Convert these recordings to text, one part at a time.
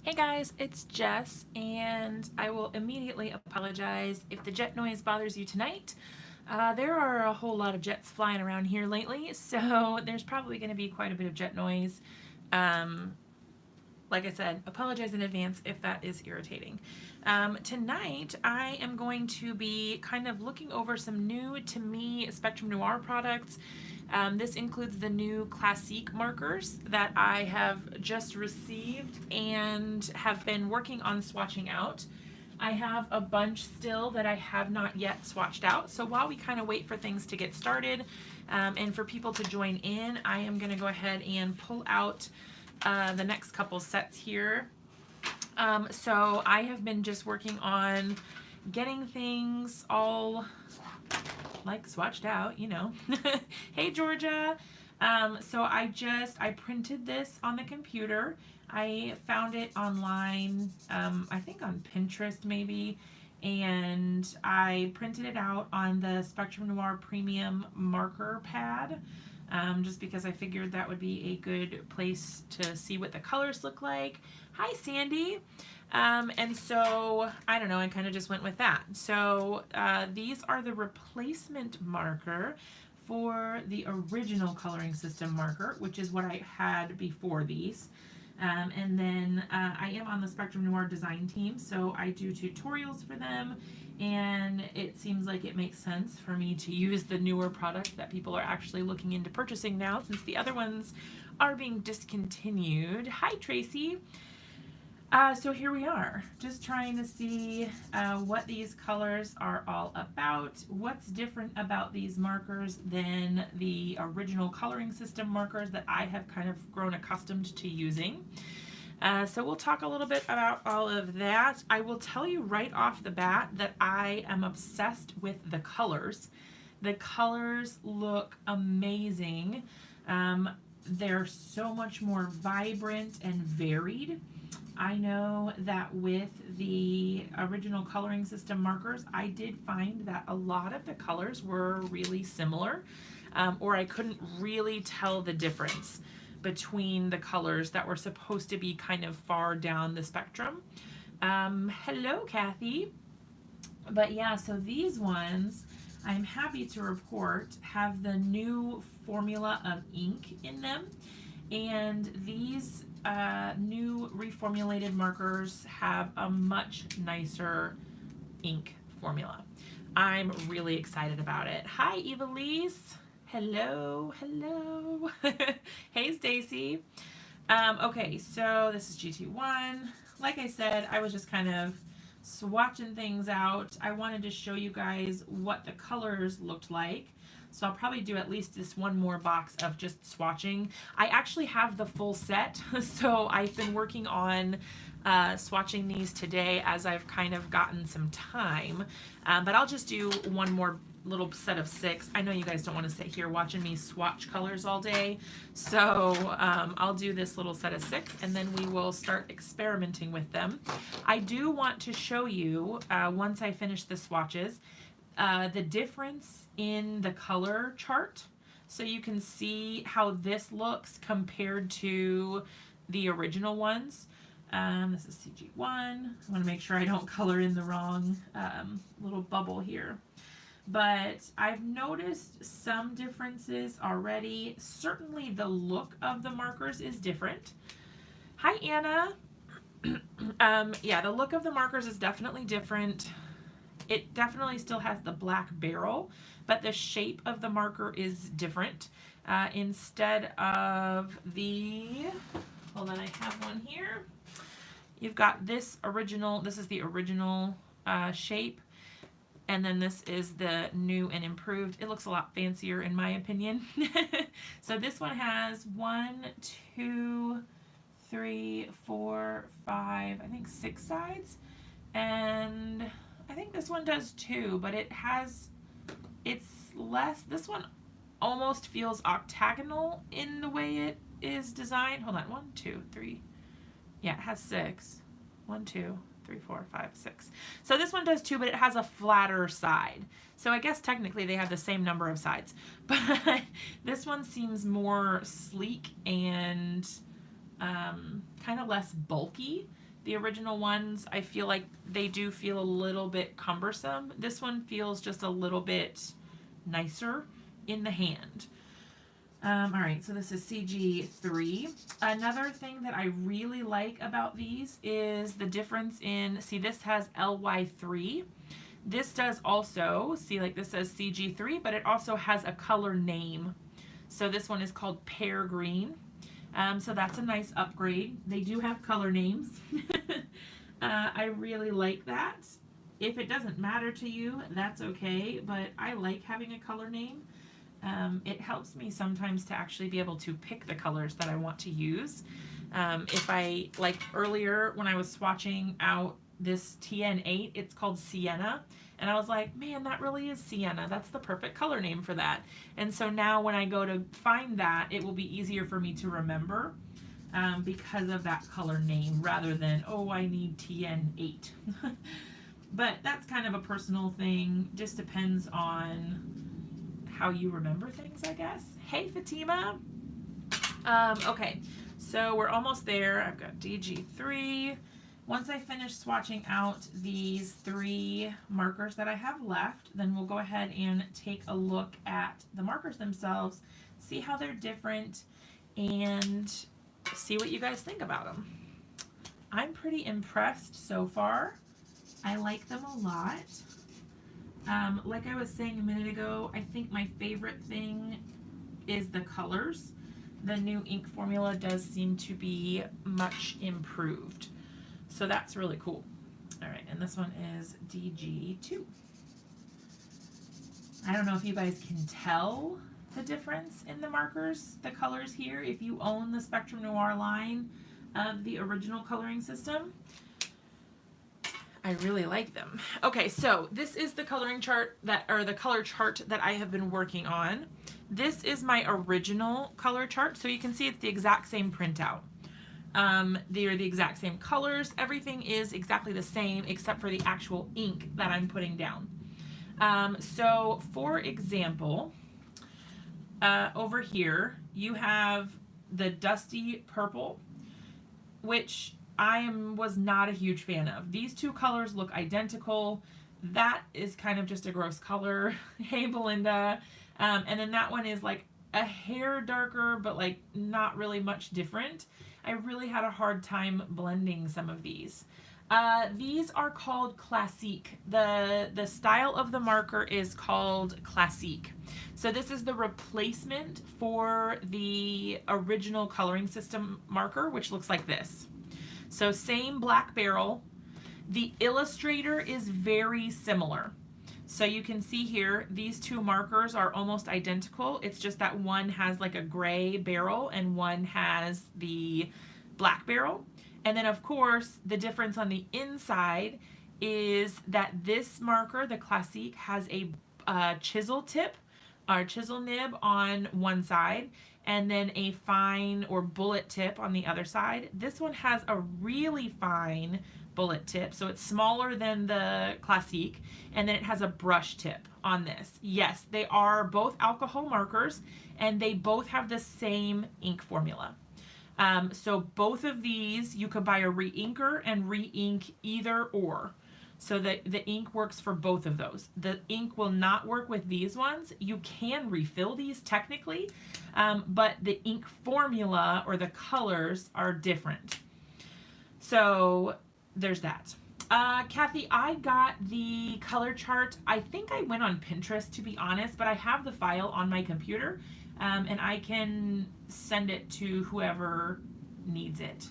Hey guys, it's Jess, and I will immediately apologize if the jet noise bothers you tonight. There are a whole lot of jets flying around here lately, so there's probably going to be quite a bit of jet noise. Um, like I said, apologize in advance if that is irritating. Tonight, I am going to be kind of looking over some new to me Spectrum Noir products. This includes the new Classique markers that I have just received and have been working on swatching out. I have a bunch still that I have not yet swatched out. So while we kind of wait for things to get started and for people to join in, I am going to go ahead and pull out the next couple sets here. So I have been just working on getting things all like swatched out, you know. Hey Georgia. So I printed this on the computer. I found it online, I think on Pinterest maybe, and I printed it out on the Spectrum Noir Premium marker pad. Just because I figured that would be a good place to see what the colors look like. Hi, Sandy. And so, I don't know, I kind of just went with that. So these are the replacement marker for the original coloring system marker, which is what I had before these. And then I am on the Spectrum Noir design team, so I do tutorials for them, and it seems like it makes sense for me to use the newer product that people are actually looking into purchasing now, since the other ones are being discontinued. Hi, Tracy. So here we are, just trying to see what these colors are all about, what's different about these markers than the original coloring system markers that I have kind of grown accustomed to using. So we'll talk a little bit about all of that. I will tell you right off the bat that I am obsessed with the colors. The colors look amazing. They're so much more vibrant and varied. I know that with the original coloring system markers, I did find that a lot of the colors were really similar, or I couldn't really tell the difference between the colors that were supposed to be kind of far down the spectrum. Hello, Kathy. But yeah, so these ones, I'm happy to report, have the new formula of ink in them. And these new reformulated markers have a much nicer ink formula. I'm really excited about it. Hi, Evilise. Hello, hello. Hey, Stacy. Okay, so this is GT1. Like I said, I was just kind of swatching things out. I wanted to show you guys what the colors looked like. So I'll probably do at least this one more box of just swatching. I actually have the full set, so I've been working on swatching these today as I've kind of gotten some time. But I'll just do one more little set of 6. I know you guys don't want to sit here watching me swatch colors all day, so I'll do this little set of 6 and then we will start experimenting with them. I do want to show you, once I finish the swatches, the difference in the color chart, so you can see how this looks compared to the original ones. This is CG1. I want to make sure I don't color in the wrong little bubble here. But I've noticed some differences already. Certainly the look of the markers is different. Hi, Anna. Yeah, the look of the markers is definitely different. It definitely still has the black barrel, but the shape of the marker is different. Instead of the, hold on, I have one here. You've got this original, this is the original shape, and then this is the new and improved. It looks a lot fancier in my opinion. So this one has 1, 2, 3, 4, 5, I think 6 sides, and I think this one does too, but it's less, this one almost feels octagonal in the way it is designed. Hold on, 1, 2, 3, yeah, it has 6. 1, 2, 3, 4, 5, 6. So this one does too, but it has a flatter side. So I guess technically they have the same number of sides, but this one seems more sleek and kind of less bulky The original ones, I feel like they do feel a little bit cumbersome. This one feels just a little bit nicer in the hand. All right, so this is CG3. Another thing that I really like about these is the difference in, see, this has LY3. This does also, see, like this says CG3, but it also has a color name. So this one is called Pear Green. So that's a nice upgrade. They do have color names. I really like that. If it doesn't matter to you, that's okay, but I like having a color name. It helps me sometimes to actually be able to pick the colors that I want to use. If I, like earlier when I was swatching out this TN8, it's called Sienna. And I was like, man, that really is Sienna. That's the perfect color name for that. And so now when I go to find that, it will be easier for me to remember because of that color name rather than, oh, I need TN8. But that's kind of a personal thing. Just depends on how you remember things, I guess. Hey, Fatima. Okay, so we're almost there. I've got DG3. Once I finish swatching out these 3 markers that I have left, then we'll go ahead and take a look at the markers themselves, see how they're different, and see what you guys think about them. I'm pretty impressed so far. I like them a lot. Like I was saying a minute ago, I think my favorite thing is the colors. The new ink formula does seem to be much improved. So that's really cool. All right, and this one is DG2. I don't know if you guys can tell the difference in the markers, the colors here, if you own the Spectrum Noir line of the original coloring system. I really like them. Okay, so this is the coloring chart that, or the color chart that I have been working on. This is my original color chart, so you can see it's the exact same printout. They are the exact same colors. Everything is exactly the same except for the actual ink that I'm putting down. So for example, over here you have the dusty purple, which I was not a huge fan of. These 2 colors look identical. That is kind of just a gross color. Hey, Belinda. And then that one is like a hair darker, but like not really much different. I really had a hard time blending some of these. These are called Classique. The style of the marker is called Classique. So this is the replacement for the original coloring system marker, which looks like this. So same black barrel. The illustrator is very similar. So you can see here, these 2 markers are almost identical. It's just that one has like a gray barrel and one has the black barrel. And then of course, the difference on the inside is that this marker, the Classique, has a chisel tip or chisel nib on one side and then a fine or bullet tip on the other side. This one has a really fine bullet tip, so it's smaller than the Classique, and then it has a brush tip on this. Yes, they are both alcohol markers and they both have the same ink formula. So both of these, you could buy a re-inker and re-ink either or. So the ink works for both of those. The ink will not work with these ones. You can refill these technically, but the ink formula or the colors are different. So there's that. Kathy, I got the color chart. I think I went on Pinterest, to be honest, but I have the file on my computer, and I can send it to whoever needs it.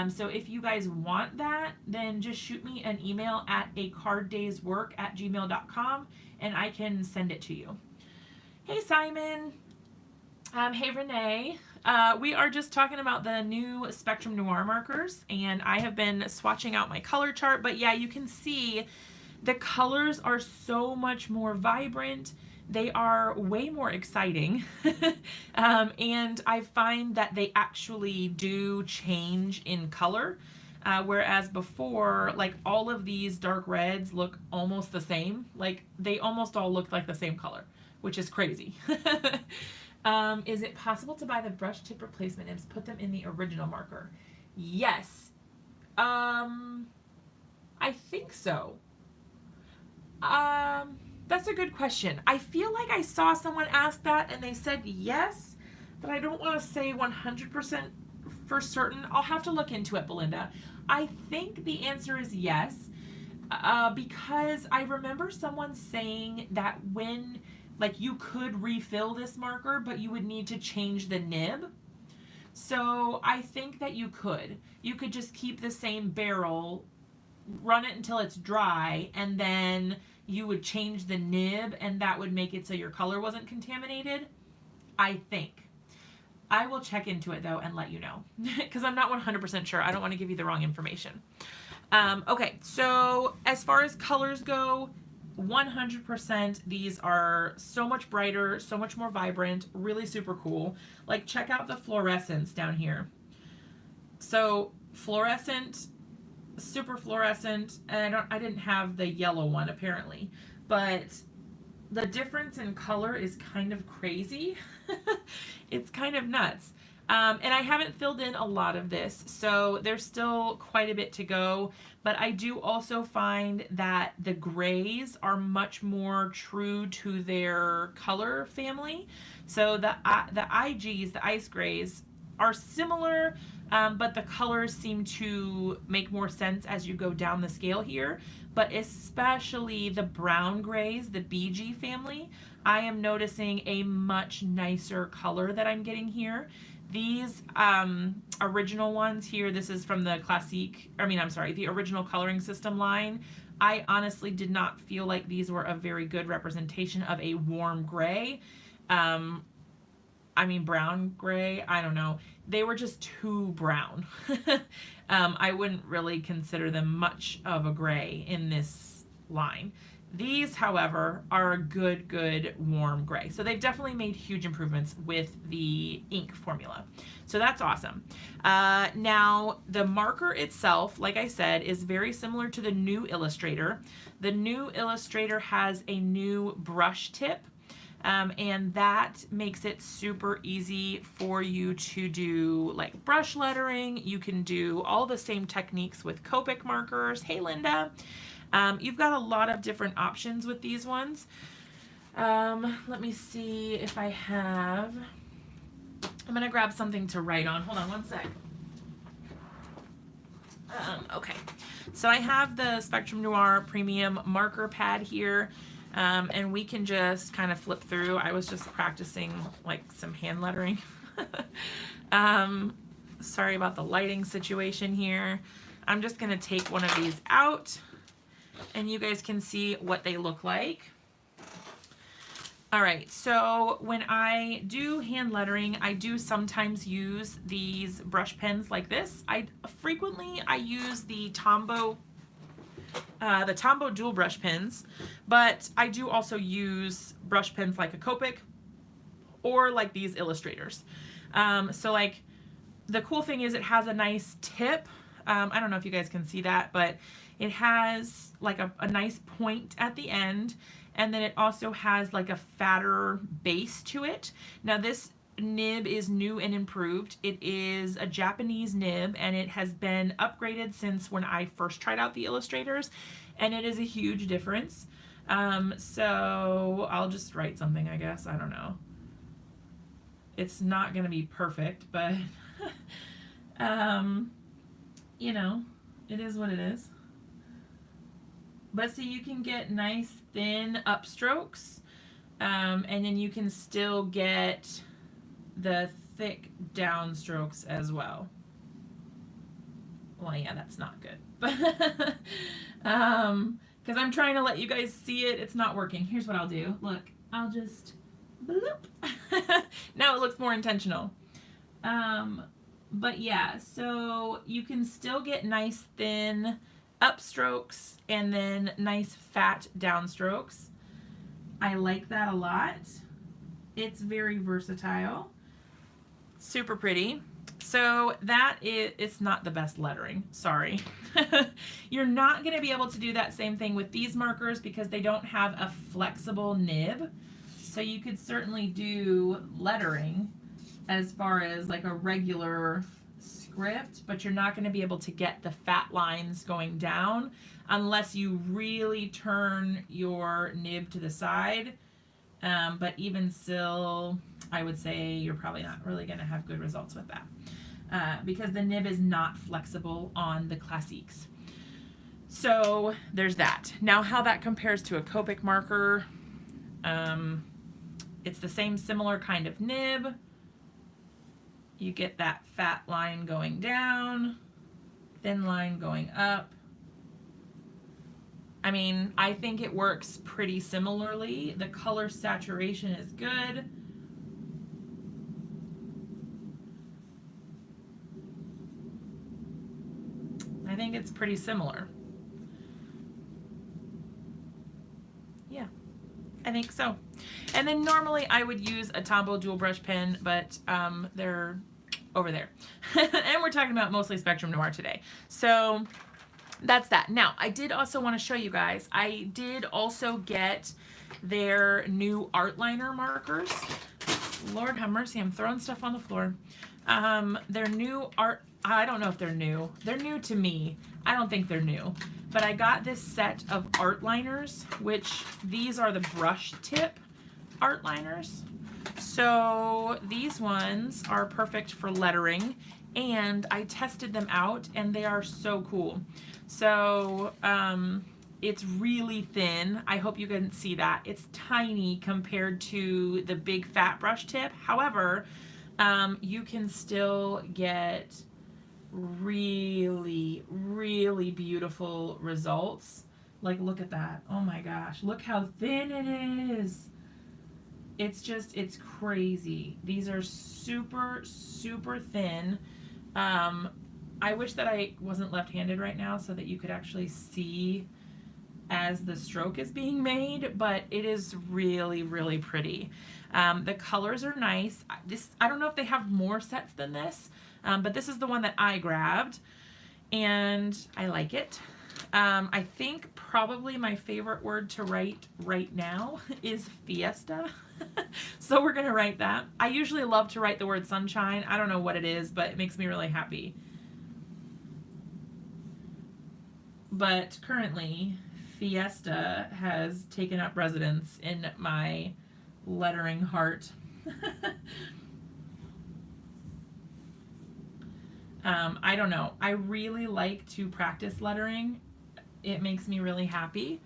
So if you guys want that, then just shoot me an email at acarddayswork@gmail.com and I can send it to you. Hey, Simon. Hey, Renee. We are just talking about the new Spectrum Noir markers, and I have been swatching out my color chart, but yeah, you can see the colors are so much more vibrant. They are way more exciting, and I find that they actually do change in color, whereas before, like all of these dark reds look almost the same. Like they almost all look like the same color, which is crazy. Is it possible to buy the brush tip replacement and put them in the original marker? Yes. I think so. That's a good question. I feel like I saw someone ask that and they said yes, but I don't want to say 100% for certain. I'll have to look into it, Belinda. I think the answer is yes, because I remember someone saying that when, like, you could refill this marker, but you would need to change the nib. So I think that you could. You could just keep the same barrel, run it until it's dry, and then you would change the nib, and that would make it so your color wasn't contaminated. I think. I will check into it though and let you know, because I'm not 100% sure. I don't want to give you the wrong information. Okay, so as far as colors go, 100% these are so much brighter, so much more vibrant, really super cool. Like, check out the fluorescence down here. So fluorescent, super fluorescent, and I didn't have the yellow one apparently, but the difference in color is kind of crazy. It's kind of nuts. And I haven't filled in a lot of this, so there's still quite a bit to go, but I do also find that the grays are much more true to their color family. So the IGs, the ice grays, are similar, but the colors seem to make more sense as you go down the scale here. But especially the brown grays, the BG family, I am noticing a much nicer color that I'm getting here. These original ones here, this is from the the original coloring system line. I honestly did not feel like these were a very good representation of a warm gray. Brown gray, I don't know. They were just too brown. I wouldn't really consider them much of a gray in this line. These, however, are a good warm gray. So they've definitely made huge improvements with the ink formula. So that's awesome. Now, the marker itself, like I said, is very similar to the new Illustrator. The new Illustrator has a new brush tip. And that makes it super easy for you to do like brush lettering. You can do all the same techniques with Copic markers. Hey, Linda. You've got a lot of different options with these ones. Let me see if I have. I'm going to grab something to write on. Hold on one sec. Okay. So I have the Spectrum Noir Premium marker pad here. And we can just kind of flip through. I was just practicing like some hand lettering. Sorry about the lighting situation here. I'm just going to take one of these out and you guys can see what they look like. All right, so when I do hand lettering, I do sometimes use these brush pens like this. I use the Tombow dual brush pens, but I do also use brush pens like a Copic or like these Illustrators. So like the cool thing is it has a nice tip. I don't know if you guys can see that, but it has like a nice point at the end, and then it also has like a fatter base to it. Now this nib is new and improved. It is a Japanese nib and it has been upgraded since when I first tried out the Illustrators, and it is a huge difference. So I'll just write something, I guess. I don't know. It's not going to be perfect, but you know, it is what it is. But see, you can get nice thin upstrokes, and then you can still get the thick downstrokes as well. Well, yeah, that's not good. But because I'm trying to let you guys see it, it's not working. Here's what I'll do. Look, I'll just bloop. Now it looks more intentional. But yeah, so you can still get nice thin upstrokes and then nice fat downstrokes. I like that a lot. It's very versatile. Super pretty. So that it's not the best lettering, sorry. You're not going to be able to do that same thing with these markers because they don't have a flexible nib. So you could certainly do lettering as far as like a regular gripped, but you're not going to be able to get the fat lines going down unless you really turn your nib to the side. But even still, I would say you're probably not really going to have good results with that because the nib is not flexible on the Classiques. So there's that. Now how that compares to a Copic marker, it's the same similar kind of nib. You get that fat line going down, thin line going up. I mean, I think it works pretty similarly. The color saturation is good. I think it's pretty similar. Yeah, I think so. And then normally I would use a Tombow dual brush pen, but they're over there. And we're talking about mostly Spectrum Noir today. So that's that. Now, I did also want to show you guys, I did also get their new art liner markers. Lord have mercy, I'm throwing stuff on the floor. Their new art, I don't know if they're new. They're new to me. I don't think they're new. But I got this set of art liners, which these are the brush tip art liners. So these ones are perfect for lettering, and I tested them out and they are so cool. So it's really thin. I hope you can see that. It's tiny compared to the big fat brush tip. However, you can still get really, really beautiful results. Like, look at that. Oh my gosh. Look how thin it is. It's just, it's crazy. These are super, super thin. I wish that I wasn't left-handed right now so that you could actually see as the stroke is being made, but it is really, really pretty. The colors are nice. I don't know if they have more sets than this, but this is the one that I grabbed, and I like it. I think probably my favorite word to write right now is fiesta. So we're going to write that. I usually love to write the word sunshine. I don't know what it is, but it makes me really happy. But currently, fiesta has taken up residence in my lettering heart. I don't know. I really like to practice lettering. It makes me really happy.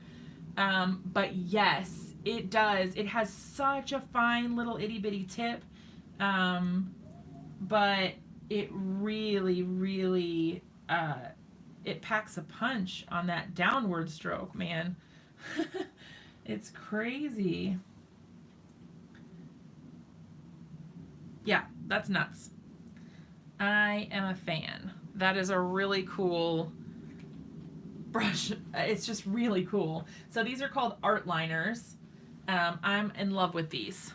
But yes, it does. It has such a fine little itty bitty tip. But it really, really, it packs a punch on that downward stroke, man. It's crazy. Yeah, that's nuts. I am a fan. That is a really cool brush. It's just really cool. So these are called art liners. I'm in love with these.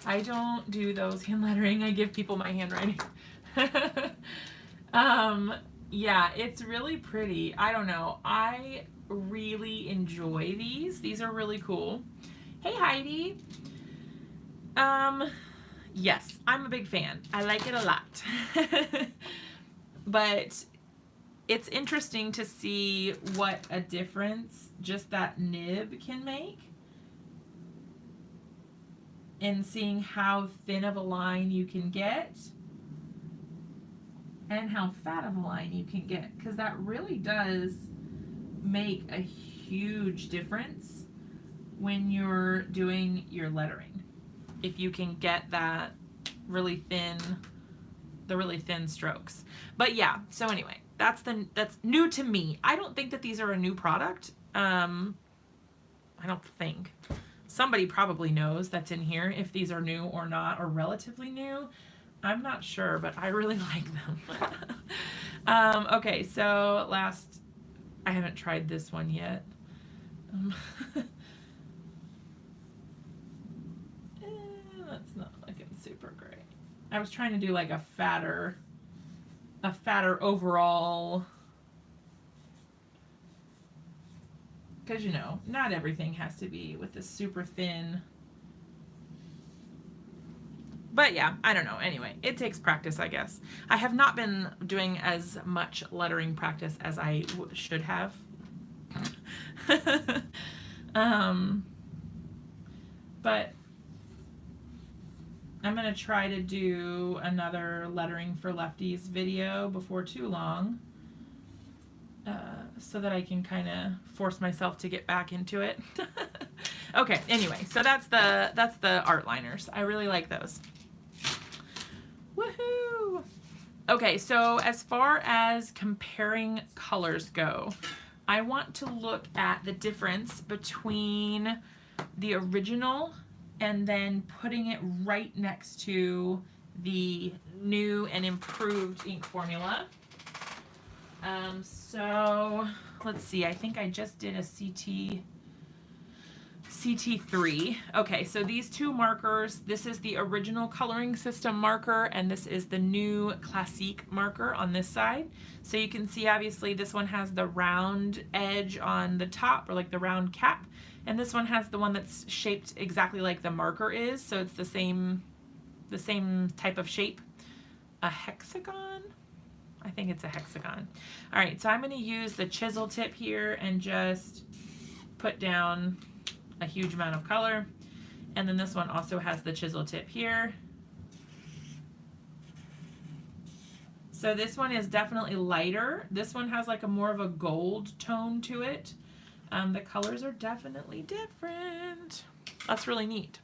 I don't do those hand lettering. I give people my handwriting. Yeah, it's really pretty. I don't know. I really enjoy these. These are really cool. Hey, Heidi. Yes, I'm a big fan. I like it a lot. But it's interesting to see what a difference just that nib can make. And seeing how thin of a line you can get and how fat of a line you can get, because that really does make a huge difference when you're doing your lettering. If you can get that really thin, the really thin strokes. But yeah, so anyway, that's new to me. I don't think that these are a new product. I don't think. Somebody probably knows that's in here if these are new or not, or relatively new. I'm not sure, but I really like them. Okay, so last, I haven't tried this one yet. That's not looking super great. I was trying to do like a fatter overall, because you know, not everything has to be with this super thin But yeah, I don't know. Anyway, it takes practice, I guess. I have not been doing as much lettering practice as I should have. But I'm going to try to do another lettering for lefties video before too long, so that I can kind of force myself to get back into it. Okay, anyway, so that's the art liners. I really like those. Woohoo! Okay, so as far as comparing colors go, I want to look at the difference between the original and then putting it right next to the new and improved ink formula. So let's see, I think I just did a CT3. Okay, so these two markers, this is the original coloring system marker and this is the new classique marker on this side. So you can see obviously this one has the round edge on the top, or like the round cap, and this one has the one that's shaped exactly like the marker is, so it's the same type of shape. A hexagon? I think it's a hexagon. All right, so I'm going to use the chisel tip here and just put down a huge amount of color. And then this one also has the chisel tip here. So this one is definitely lighter. This one has like a more of a gold tone to it. The colors are definitely different. That's really neat.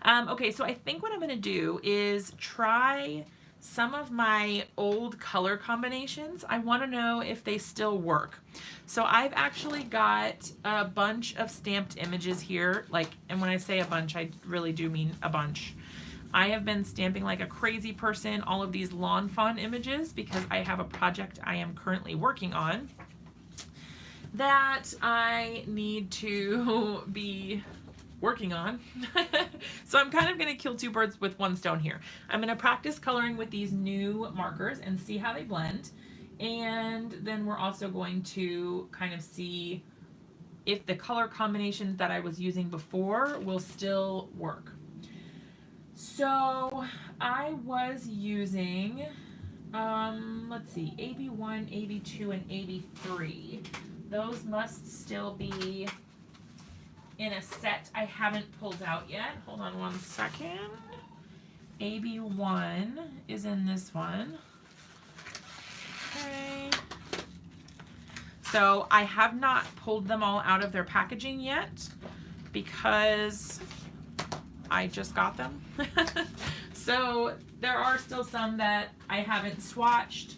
Okay, so I think what I'm going to do is try some of my old color combinations. I want to know if they still work. So I've actually got a bunch of stamped images here, and when I say a bunch, I really do mean a bunch. I have been stamping like a crazy person all of these lawn fawn images because I have a project I am currently working on that I need to be working on. So I'm kind of going to kill two birds with one stone here. I'm going to practice coloring with these new markers and see how they blend. And then we're also going to kind of see if the color combinations that I was using before will still work. So I was using, let's see, AB1, AB2, and AB3. Those must still be in a set I haven't pulled out yet. Hold on one second. AB1 is in this one. Okay. So I have not pulled them all out of their packaging yet because I just got them. So there are still some that I haven't swatched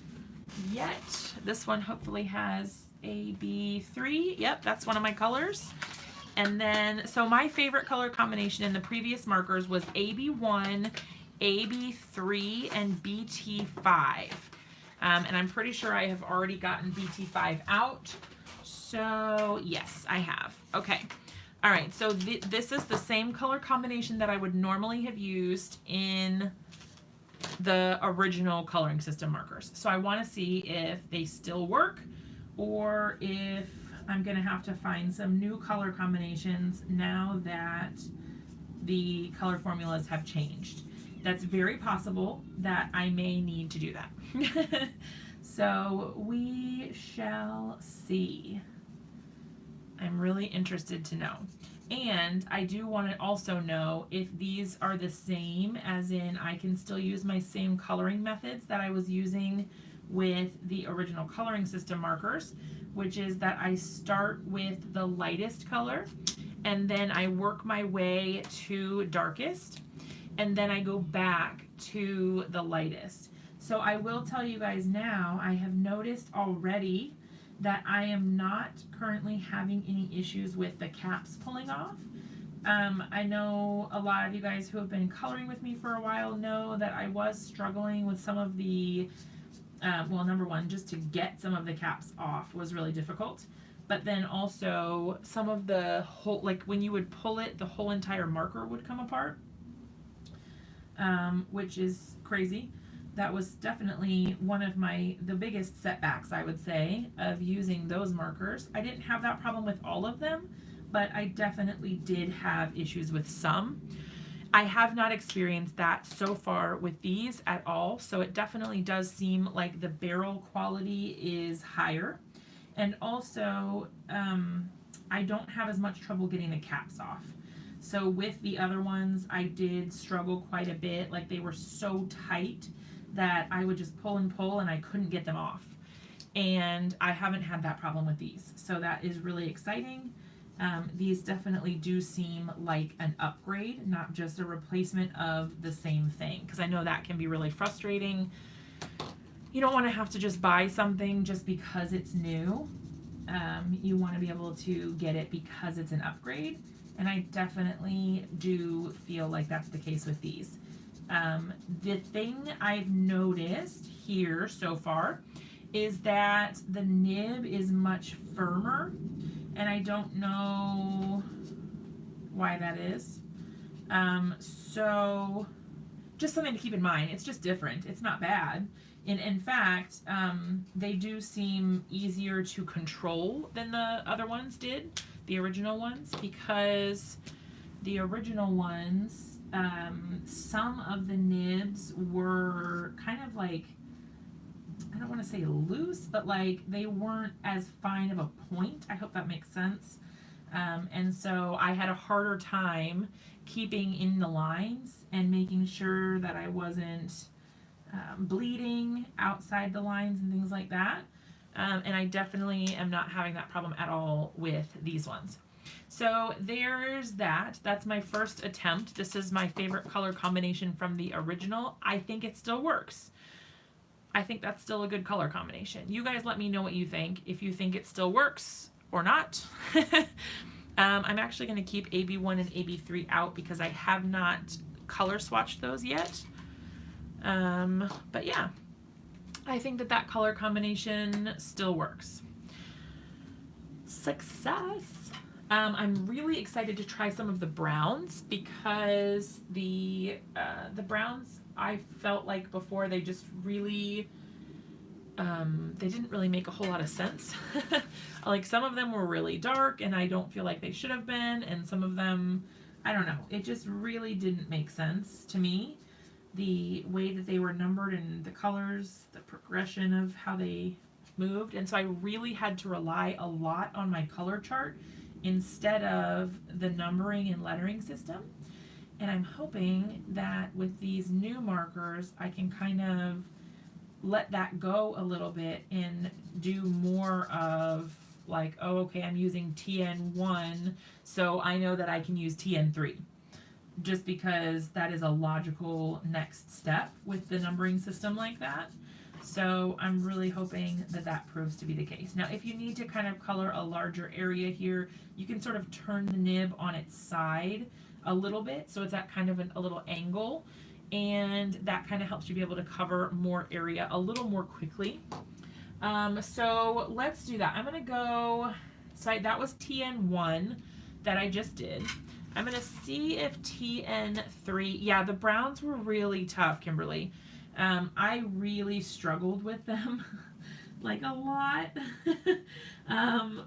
yet. This one hopefully has AB3. Yep, that's one of my colors. And then, so my favorite color combination in the previous markers was AB1, AB3, and BT5. And I'm pretty sure I have already gotten BT5 out. So yes, I have. Okay. All right, so this is the same color combination that I would normally have used in the original coloring system markers. So I want to see if they still work or if I'm going to have to find some new color combinations now that the color formulas have changed. That's very possible that I may need to do that. So we shall see. I'm really interested to know. And I do want to also know if these are the same, as in I can still use my same coloring methods that I was using with the original coloring system markers, which is that I start with the lightest color and then I work my way to darkest and then I go back to the lightest. So I will tell you guys now, I have noticed already that I am not currently having any issues with the caps pulling off. I know a lot of you guys who have been coloring with me for a while know that I was struggling with some of the well, number one, just to get some of the caps off was really difficult. But then also some of the whole, like when you would pull it, the whole entire marker would come apart, which is crazy. That was definitely one of the biggest setbacks, I would say, of using those markers. I didn't have that problem with all of them, but I definitely did have issues with some. I have not experienced that so far with these at all, so it definitely does seem like the barrel quality is higher. And also, I don't have as much trouble getting the caps off. So with the other ones, I did struggle quite a bit. Like, they were so tight that I would just pull and I couldn't get them off. And I haven't had that problem with these. So that is really exciting. These definitely do seem like an upgrade, not just a replacement of the same thing. Because I know that can be really frustrating. You don't want to have to just buy something just because it's new. You want to be able to get it because it's an upgrade. And I definitely do feel like that's the case with these. The thing I've noticed here so far is that the nib is much firmer, and I don't know why that is. So just something to keep in mind. It's just different. It's not bad. And in fact, they do seem easier to control than the other ones did, the original ones, because the original ones, some of the nibs were kind of like, I don't want to say loose, but like they weren't as fine of a point. I hope that makes sense. And so I had a harder time keeping in the lines and making sure that I wasn't bleeding outside the lines and things like that. And I definitely am not having that problem at all with these ones. So there's that. That's my first attempt. This is my favorite color combination from the original. I think it still works. I think that's still a good color combination. You guys let me know what you think, if you think it still works or not. I'm actually going to keep AB1 and AB3 out because I have not color swatched those yet. But yeah, I think that that color combination still works. Success! I'm really excited to try some of the browns because the browns I felt like before they just really they didn't really make a whole lot of sense. Like some of them were really dark and I don't feel like they should have been, and some of them, I don't know, it just really didn't make sense to me. The way that they were numbered and the colors, the progression of how they moved, and so I really had to rely a lot on my color chart instead of the numbering and lettering system. And I'm hoping that with these new markers, I can kind of let that go a little bit and do more of like, oh, okay, I'm using TN1, so I know that I can use TN3. Just because that is a logical next step with the numbering system like that. So I'm really hoping that that proves to be the case. Now, if you need to kind of color a larger area here, you can sort of turn the nib on its side a little bit, so it's at kind of a little angle, and that kind of helps you be able to cover more area a little more quickly. So let's do that. I'm gonna go, so that was TN1 that I just did. I'm gonna see if TN3, yeah, the browns were really tough, Kimberly. I really struggled with them, like a lot,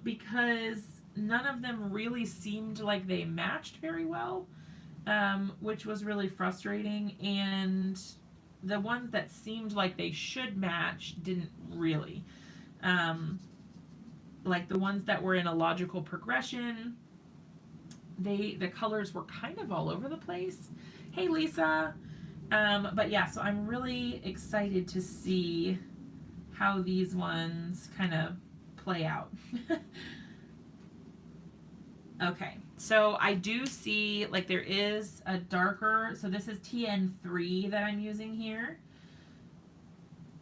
because none of them really seemed like they matched very well, which was really frustrating, and the ones that seemed like they should match didn't really. Like the ones that were in a logical progression, the colors were kind of all over the place. Hey, Lisa. But yeah, so I'm really excited to see how these ones kind of play out. Okay, so I do see like there is a darker, so this is TN3 that I'm using here.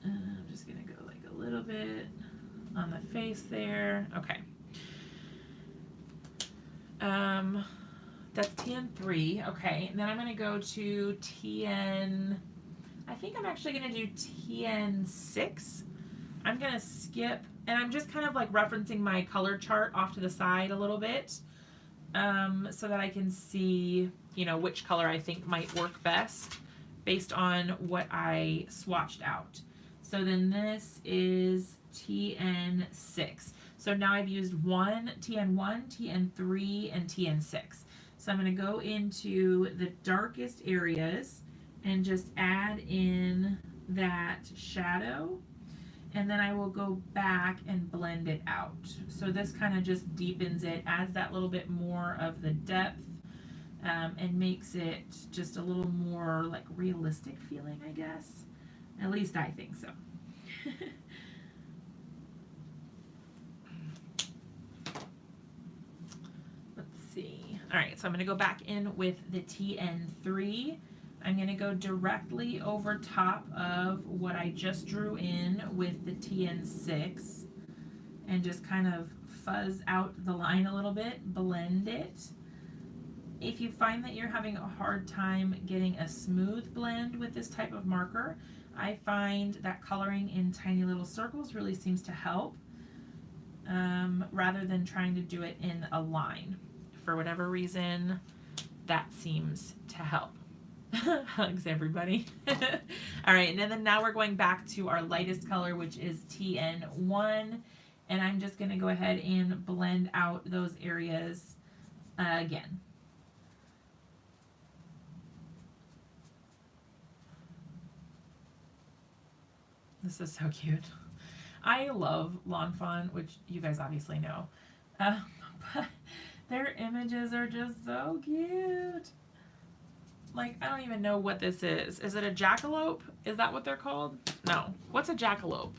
I'm just gonna go like a little bit on the face there. Okay. That's TN3, okay, and then I'm gonna go to TN, I think I'm actually gonna do TN6. I'm gonna skip, and I'm just kind of like referencing my color chart off to the side a little bit, so that I can see, you know, which color I think might work best based on what I swatched out. So then this is TN6. So now I've used TN1, TN3, and TN6. So I'm going to go into the darkest areas and just add in that shadow, and then I will go back and blend it out. So this kind of just deepens it, adds that little bit more of the depth, and makes it just a little more like realistic feeling, I guess. At least I think so. Let's see. All right, so I'm going to go back in with the TN3. I'm going to go directly over top of what I just drew in with the TN6 and just kind of fuzz out the line a little bit, blend it. If you find that you're having a hard time getting a smooth blend with this type of marker, I find that coloring in tiny little circles really seems to help, rather than trying to do it in a line. For whatever reason, that seems to help. Hugs, everybody. All right, and then now we're going back to our lightest color, which is TN1, and I'm just going to go ahead and blend out those areas again. This is so cute. I love Lawn Fawn, which you guys obviously know, but their images are just so cute. Like, I don't even know what this is. Is it a jackalope? Is that what they're called? No. What's a jackalope?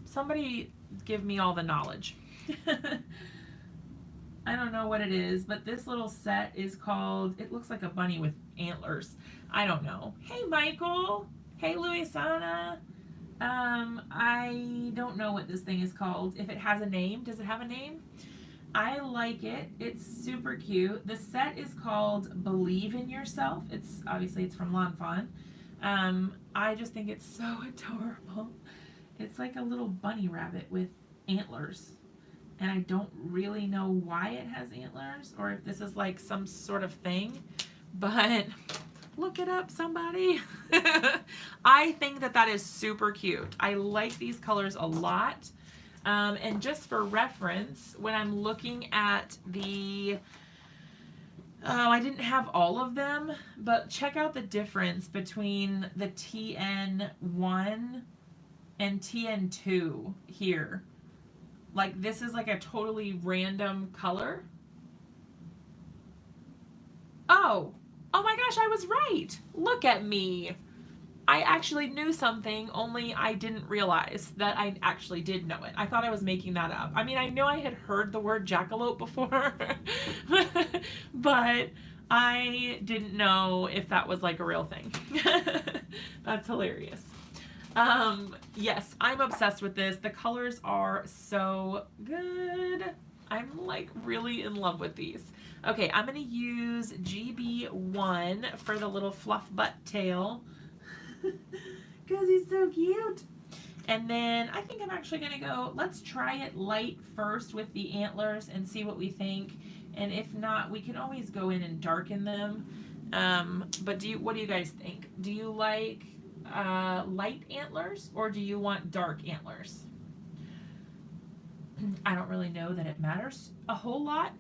Somebody give me all the knowledge. I don't know what it is, but this little set is called, it looks like a bunny with antlers. I don't know. Hey, Michael. Hey, Luisana. I don't know what this thing is called. If it has a name, does it have a name? I like it. It's super cute. The set is called Believe in Yourself. It's obviously it's from Lawn Fawn. I just think it's so adorable. It's like a little bunny rabbit with antlers. And I don't really know why it has antlers or if this is like some sort of thing, but look it up, somebody. I think that that is super cute. I like these colors a lot. And just for reference, when I'm looking at the, I didn't have all of them, but check out the difference between the TN1 and TN2 here. Like, this is like a totally random color. Oh my gosh, I was right. Look at me. I actually knew something, only I didn't realize that I actually did know it. I thought I was making that up. I mean, I know I had heard the word jackalope before, but I didn't know if that was like a real thing. That's hilarious. Yes, I'm obsessed with this. The colors are so good. I'm like really in love with these. Okay, I'm going to use GB1 for the little fluff butt tail. Because he's so cute. And then I think I'm actually going to go, let's try it light first with the antlers and see what we think. And if not, we can always go in and darken them. But what do you guys think? Do you like light antlers or do you want dark antlers? I don't really know that it matters a whole lot.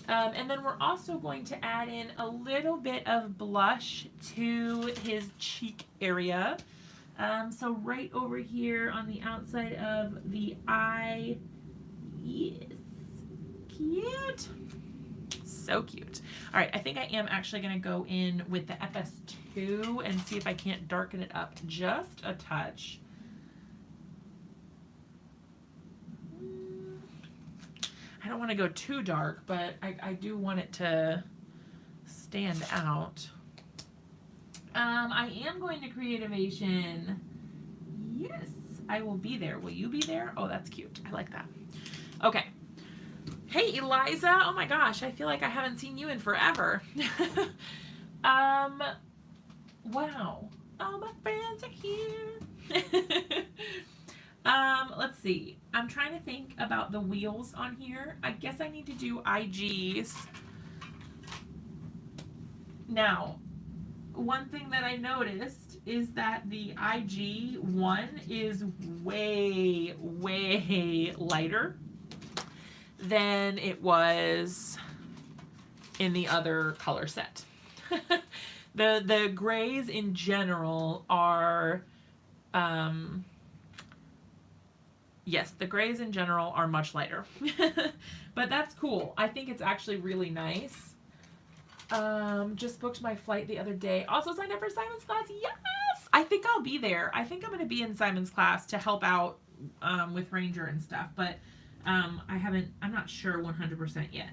And then we're also going to add in a little bit of blush to his cheek area. So right over here on the outside of the eye. Yes. Cute. So cute. All right, I think I am actually going to go in with the FS2 and see if I can't darken it up just a touch. I don't want to go too dark, but I do want it to stand out. I am going to Creativation. Yes, I will be there. Will you be there? Oh, that's cute. I like that. Okay. Hey, Eliza. Oh my gosh, I feel like I haven't seen you in forever. Wow. All my friends are here. Let's see. I'm trying to think about the wheels on here. I guess I need to do IGs. Now, one thing that I noticed is that the IG1 is way, way lighter than it was in the other color set. The grays in general are, yes, the grays in general are much lighter. But that's cool. I think it's actually really nice. Just booked my flight the other day. Also signed up for Simon's class. Yes! I think I'll be there. I think I'm going to be in Simon's class to help out with Ranger and stuff. But I'm not sure 100% yet.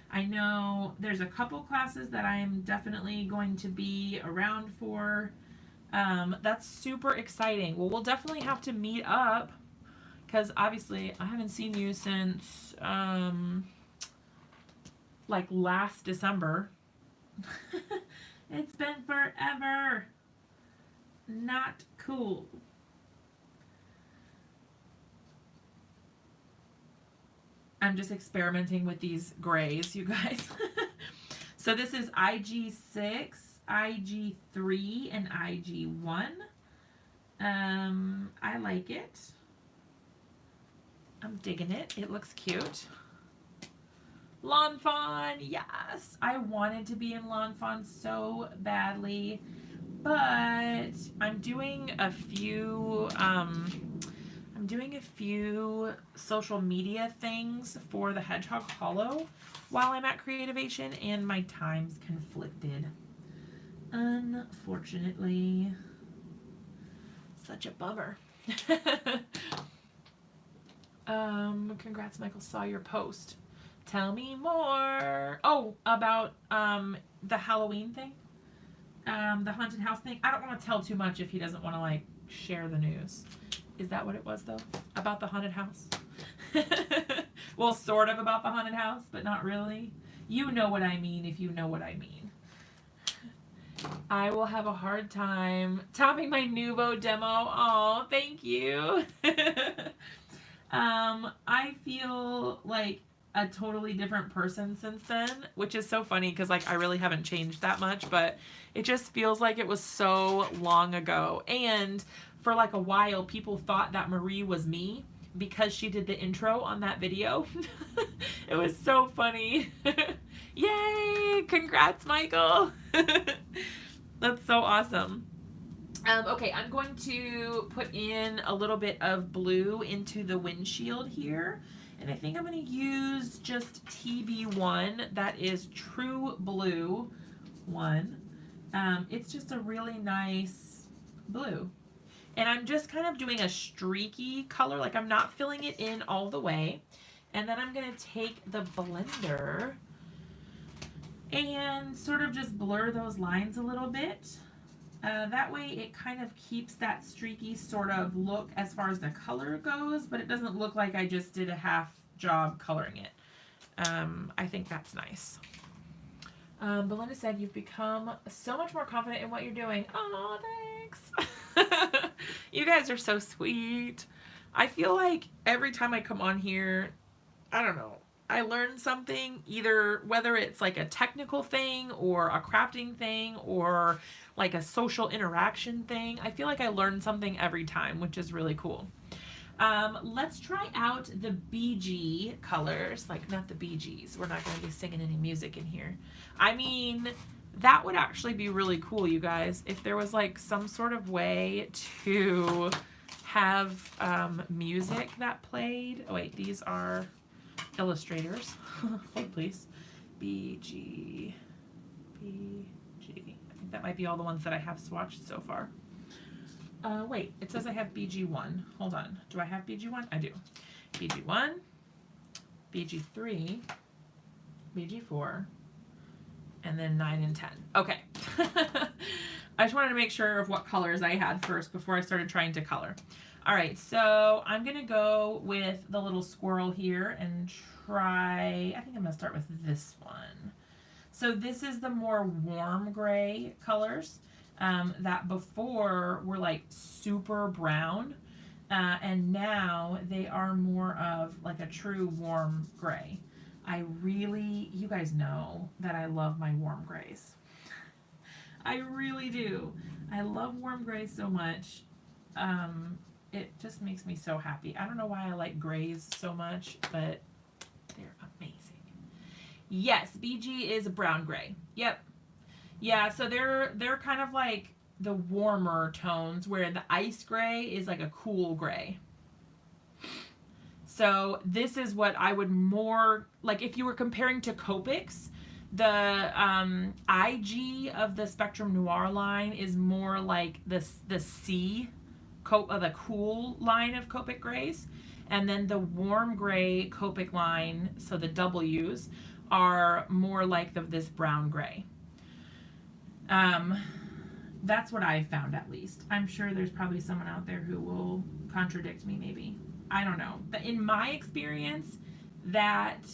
I know there's a couple classes that I'm definitely going to be around for. That's super exciting. Well, we'll definitely have to meet up because obviously I haven't seen you since like last December. It's been forever. Not cool. I'm just experimenting with these grays, you guys. So this is IG6, IG3, and IG1. I like it. I'm digging it. It looks cute. Lawn Fawn, yes! I wanted to be in Lawn Fawn so badly, but I'm doing a few social media things for the Hedgehog Hollow while I'm at Creativation, and my time's conflicted. Unfortunately. Such a bummer. Congrats, Michael. Saw your post. Tell me more. Oh, about the Halloween thing? The haunted house thing? I don't want to tell too much if he doesn't want to, like, share the news. Is that what it was, though? About the haunted house? Well, sort of about the haunted house, but not really. You know what I mean if you know what I mean. I will have a hard time topping my Nuvo demo. Oh, thank you. I feel like a totally different person since then, which is so funny because, like, I really haven't changed that much, but it just feels like it was so long ago. And for like a while, people thought that Marie was me because she did the intro on that video. It was so funny. Yay! Congrats, Michael. That's so awesome. Okay, I'm going to put in a little bit of blue into the windshield here. And I think I'm going to use just TB1. That is True Blue 1. It's just a really nice blue. And I'm just kind of doing a streaky color. Like, I'm not filling it in all the way. And then I'm going to take the blender and sort of just blur those lines a little bit. That way it kind of keeps that streaky sort of look as far as the color goes, but it doesn't look like I just did a half job coloring it. I think that's nice. Belinda said, you've become so much more confident in what you're doing. Oh, thanks. You guys are so sweet. I feel like every time I come on here, I don't know, I learn something, either whether it's like a technical thing or a crafting thing or like a social interaction thing. I feel like I learn something every time, which is really cool. Let's try out the BG colors, like not the Bee Gees. We're not going to be singing any music in here. I mean, that would actually be really cool, you guys, if there was like some sort of way to have music that played. Oh wait, these are illustrators. Hold please. BG. BG. I think that might be all the ones that I have swatched so far. Wait, it says I have BG1. Hold on. Do I have BG1? I do. BG1, BG3, BG4, and then 9 and 10. Okay. I just wanted to make sure of what colors I had first before I started trying to color. All right, so I'm going to go with the little squirrel here and try, I think I'm going to start with this one. So this is the more warm gray colors that before were like super brown, and now they are more of like a true warm gray. I really, you guys know that I love my warm grays. I really do. I love warm grays so much. It just makes me so happy. I don't know why I like grays so much, but they're amazing. Yes, BG is a brown gray. Yep. Yeah, so they're kind of like the warmer tones where the ice gray is like a cool gray. So this is what I would more like if you were comparing to Copics. The IG of the Spectrum Noir line is more like the C, the cool line of Copic grays, and then the warm gray Copic line, so the W's, are more like this brown gray. That's what I found, at least. I'm sure there's probably someone out there who will contradict me, maybe. I don't know. But in my experience, that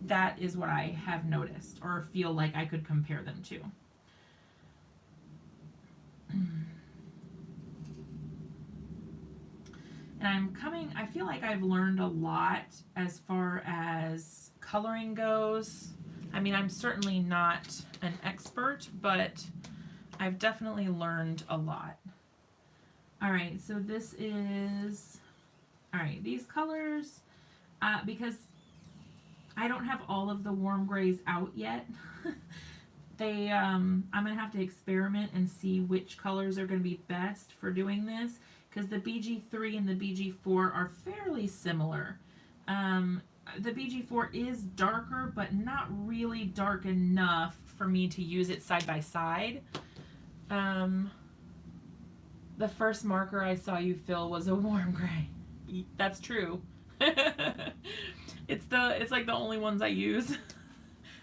that is what I have noticed or feel like I could compare them to. And I feel like I've learned a lot as far as coloring goes. I mean, I'm certainly not an expert, but I've definitely learned a lot. All right, so this is, all right, these colors, because I don't have all of the warm grays out yet, I'm going to have to experiment and see which colors are going to be best for doing this, because the BG3 and the BG4 are fairly similar. The BG4 is darker, but not really dark enough for me to use it side by side. The first marker I saw you fill was a warm gray. That's true. It's like the only ones I use.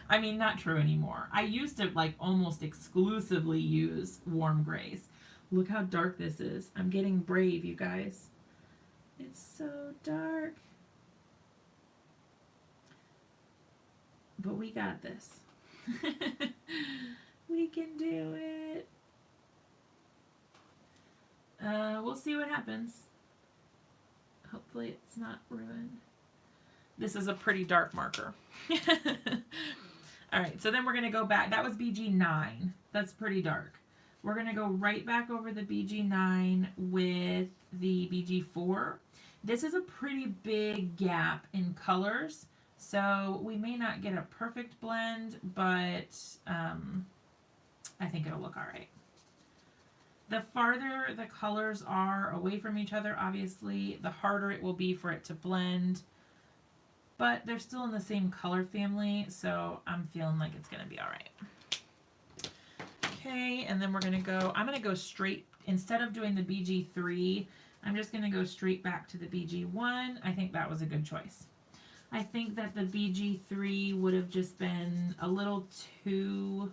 I mean, not true anymore. I used to like almost exclusively use warm grays. Look how dark this is. I'm getting brave, you guys. It's so dark. But we got this. We can do it. We'll see what happens. Hopefully it's not ruined. This is a pretty dark marker. All right, so then we're going to go back. That was BG9. That's pretty dark. We're going to go right back over the BG9 with the BG4. This is a pretty big gap in colors, so we may not get a perfect blend, but I think it'll look all right. The farther the colors are away from each other, obviously, the harder it will be for it to blend. But they're still in the same color family, so I'm feeling like it's going to be all right. Okay, and then we're going to go, I'm going to go straight, instead of doing the BG3, I'm just going to go straight back to the BG1. I think that was a good choice. I think that the BG3 would have just been a little too,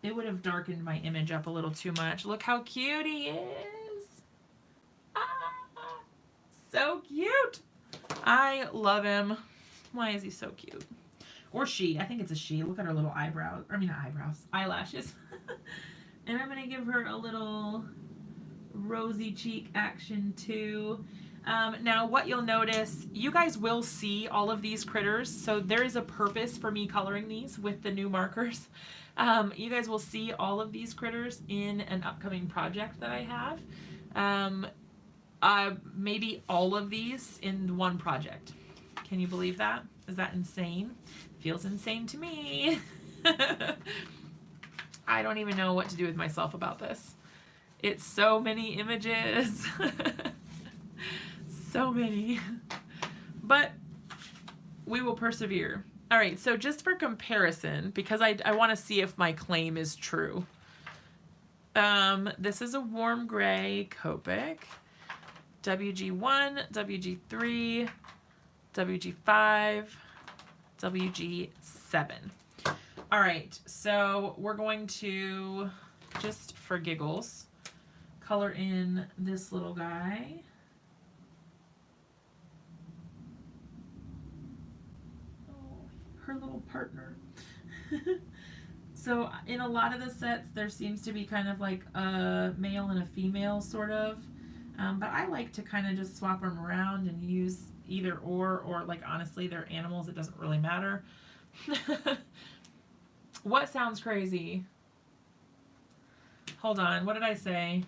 it would have darkened my image up a little too much. Look how cute he is. Ah, so cute. I love him. Why is he so cute? Or she. I think it's a she. Look at her little eyebrows. I mean, not eyebrows. Eyelashes. And I'm going to give her a little rosy cheek action too. Now, what you'll notice, you guys will see all of these critters. So there is a purpose for me coloring these with the new markers. You guys will see all of these critters in an upcoming project that I have. Maybe all of these in one project. Can you believe that? Is that insane? Feels insane to me. I don't even know what to do with myself about this. It's so many images. So many. But we will persevere. All right, so just for comparison, because I want to see if my claim is true. This is a warm gray Copic. WG1, WG3, WG5, WG7. All right, so we're going to, just for giggles, color in this little guy. Oh, her little partner. So in a lot of the sets, there seems to be kind of like a male and a female sort of. But I like to kind of just swap them around and use either or like honestly, they're animals. It doesn't really matter. What sounds crazy? Hold on. What did I say?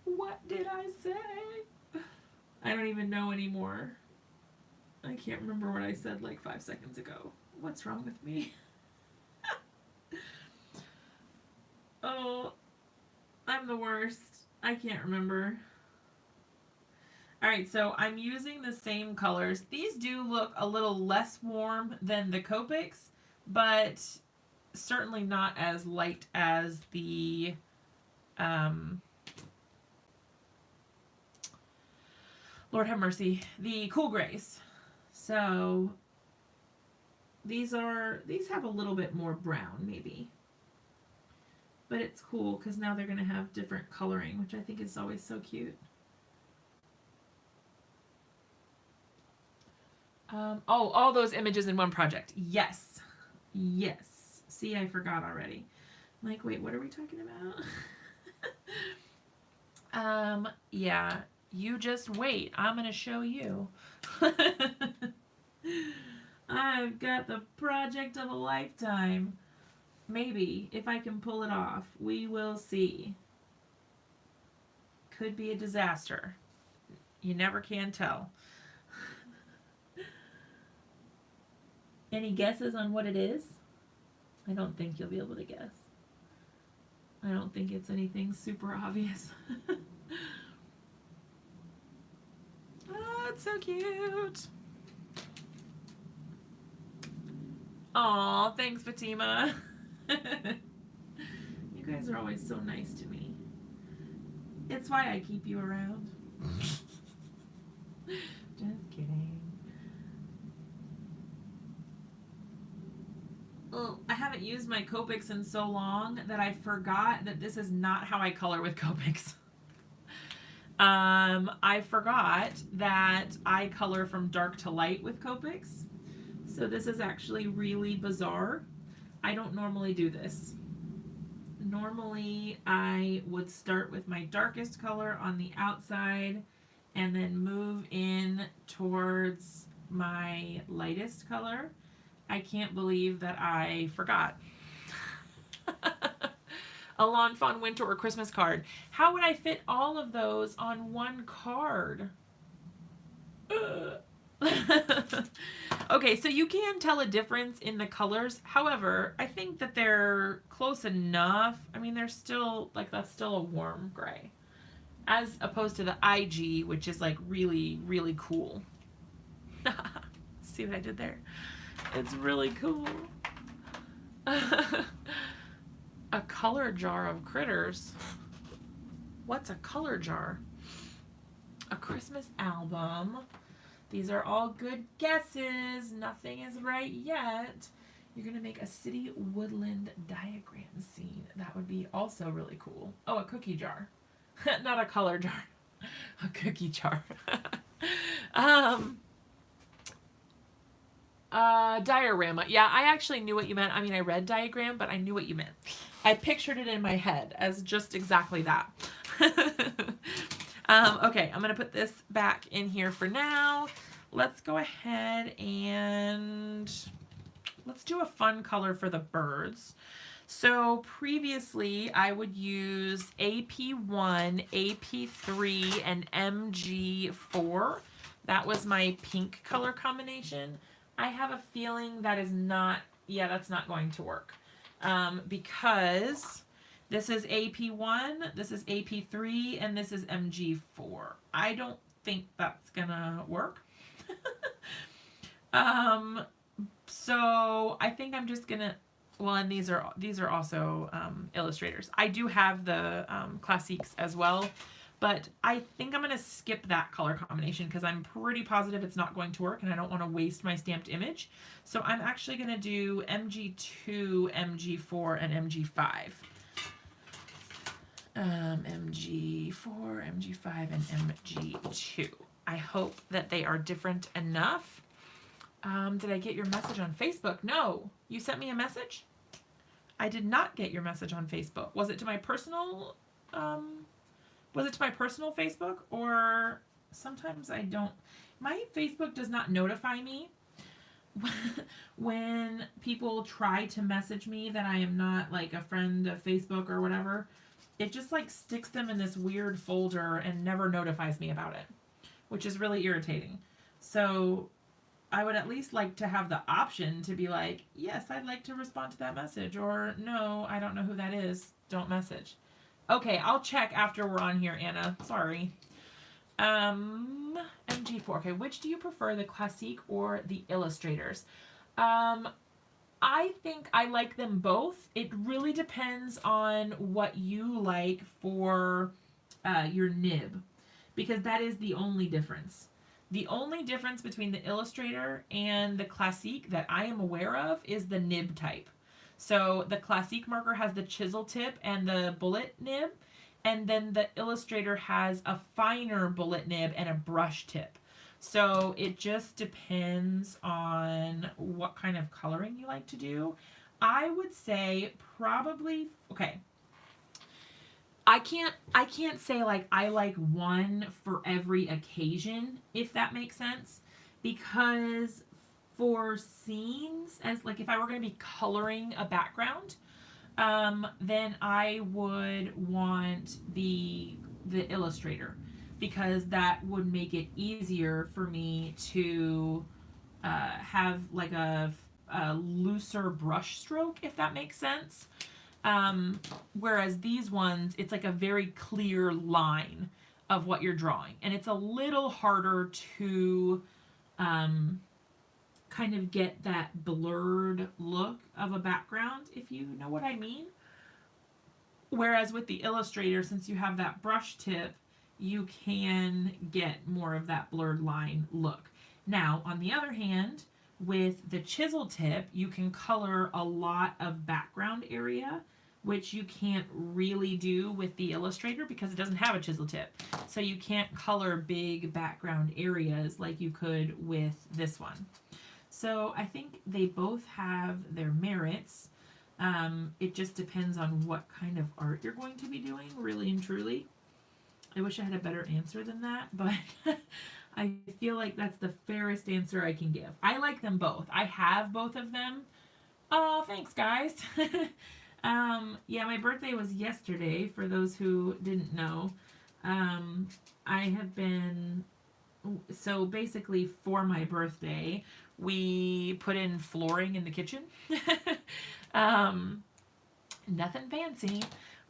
What did I say? I don't even know anymore. I can't remember what I said like 5 seconds ago. What's wrong with me? Oh, I'm the worst. I can't remember. Alright, so I'm using the same colors. These do look a little less warm than the Copics, but certainly not as light as the Lord have mercy, the Cool Grays. So these have a little bit more brown maybe. But it's cool because now they're going to have different coloring, which I think is always so cute. Oh, all those images in one project. Yes. Yes. See, I forgot already. I'm like, wait, what are we talking about? Yeah, you just wait. I'm going to show you. I've got the project of a lifetime. Maybe, if I can pull it off. We will see. Could be a disaster. You never can tell. Any guesses on what it is? I don't think you'll be able to guess. I don't think it's anything super obvious. Oh, it's so cute. Aw, thanks, Fatima. You guys are always so nice to me. It's why I keep you around. Just kidding. Oh, I haven't used my Copics in so long that I forgot that this is not how I color with Copics. I forgot that I color from dark to light with Copics. So this is actually really bizarre. I don't normally do this. Normally I would start with my darkest color on the outside and then move in towards my lightest color. I can't believe that I forgot. A lawn, fawn, winter, or Christmas card. How would I fit all of those on one card? Okay, so you can tell a difference in the colors. However, I think that they're close enough. I mean, they're still, like, that's still a warm gray. As opposed to the IG, which is, like, really, really cool. See what I did there? It's really cool. A color jar of critters. What's a color jar? A Christmas album. These are all good guesses. Nothing is right yet. You're going to make a city woodland diagram scene. That would be also really cool. Oh, a cookie jar. Not a color jar. A cookie jar. Diorama. Yeah, I actually knew what you meant. I mean, I read diagram, but I knew what you meant. I pictured it in my head as just exactly that. Okay, I'm going to put this back in here for now. Let's go ahead and let's do a fun color for the birds. So previously I would use AP1, AP3, and MG4. That was my pink color combination. I have a feeling that is not, yeah, that's not going to work. Because this is AP1, this is AP3, and this is MG4. I don't think that's gonna work. So I think I'm just gonna, well, and these are also illustrators. I do have the classiques as well, but I think I'm gonna skip that color combination because I'm pretty positive it's not going to work and I don't want to waste my stamped image. So I'm actually gonna do MG2, MG4, and MG5. MG4, MG5, and MG2. I hope that they are different enough. Did I get your message on Facebook? No. You sent me a message? I did not get your message on Facebook. Was it to my personal Facebook? Or sometimes I don't. My Facebook does not notify me when people try to message me that I am not like a friend of Facebook or whatever. It just like sticks them in this weird folder and never notifies me about it, which is really irritating. So I would at least like to have the option to be like, yes, I'd like to respond to that message, or no, I don't know who that is, don't message. Okay, I'll check after we're on here, Anna. Sorry. MG4. Okay, which do you prefer, the Classique or the Illustrators? I think I like them both. It really depends on what you like for your nib, because that is the only difference. The only difference between the Illustrator and the Classique that I am aware of is the nib type. So the Classique marker has the chisel tip and the bullet nib, and then the Illustrator has a finer bullet nib and a brush tip. So it just depends on what kind of coloring you like to do. I would say probably, okay, I can't say like I like one for every occasion, if that makes sense, because for scenes, as like if I were going to be coloring a background, then I would want the Illustrator, because that would make it easier for me to have like a looser brush stroke, if that makes sense. Whereas these ones, it's like a very clear line of what you're drawing, and it's a little harder to kind of get that blurred look of a background, if you know what I mean. Whereas with the Illustrator, since you have that brush tip, you can get more of that blurred line look. Now, on the other hand, with the chisel tip, you can color a lot of background area, which you can't really do with the Illustrator because it doesn't have a chisel tip. So you can't color big background areas like you could with this one. So I think they both have their merits. It just depends on what kind of art you're going to be doing, really and truly. I wish I had a better answer than that, but I feel like that's the fairest answer I can give. I like them both. I have both of them. Oh, thanks, guys. Yeah, my birthday was yesterday, for those who didn't know. I have been, so basically for my birthday, we put in flooring in the kitchen. Nothing fancy.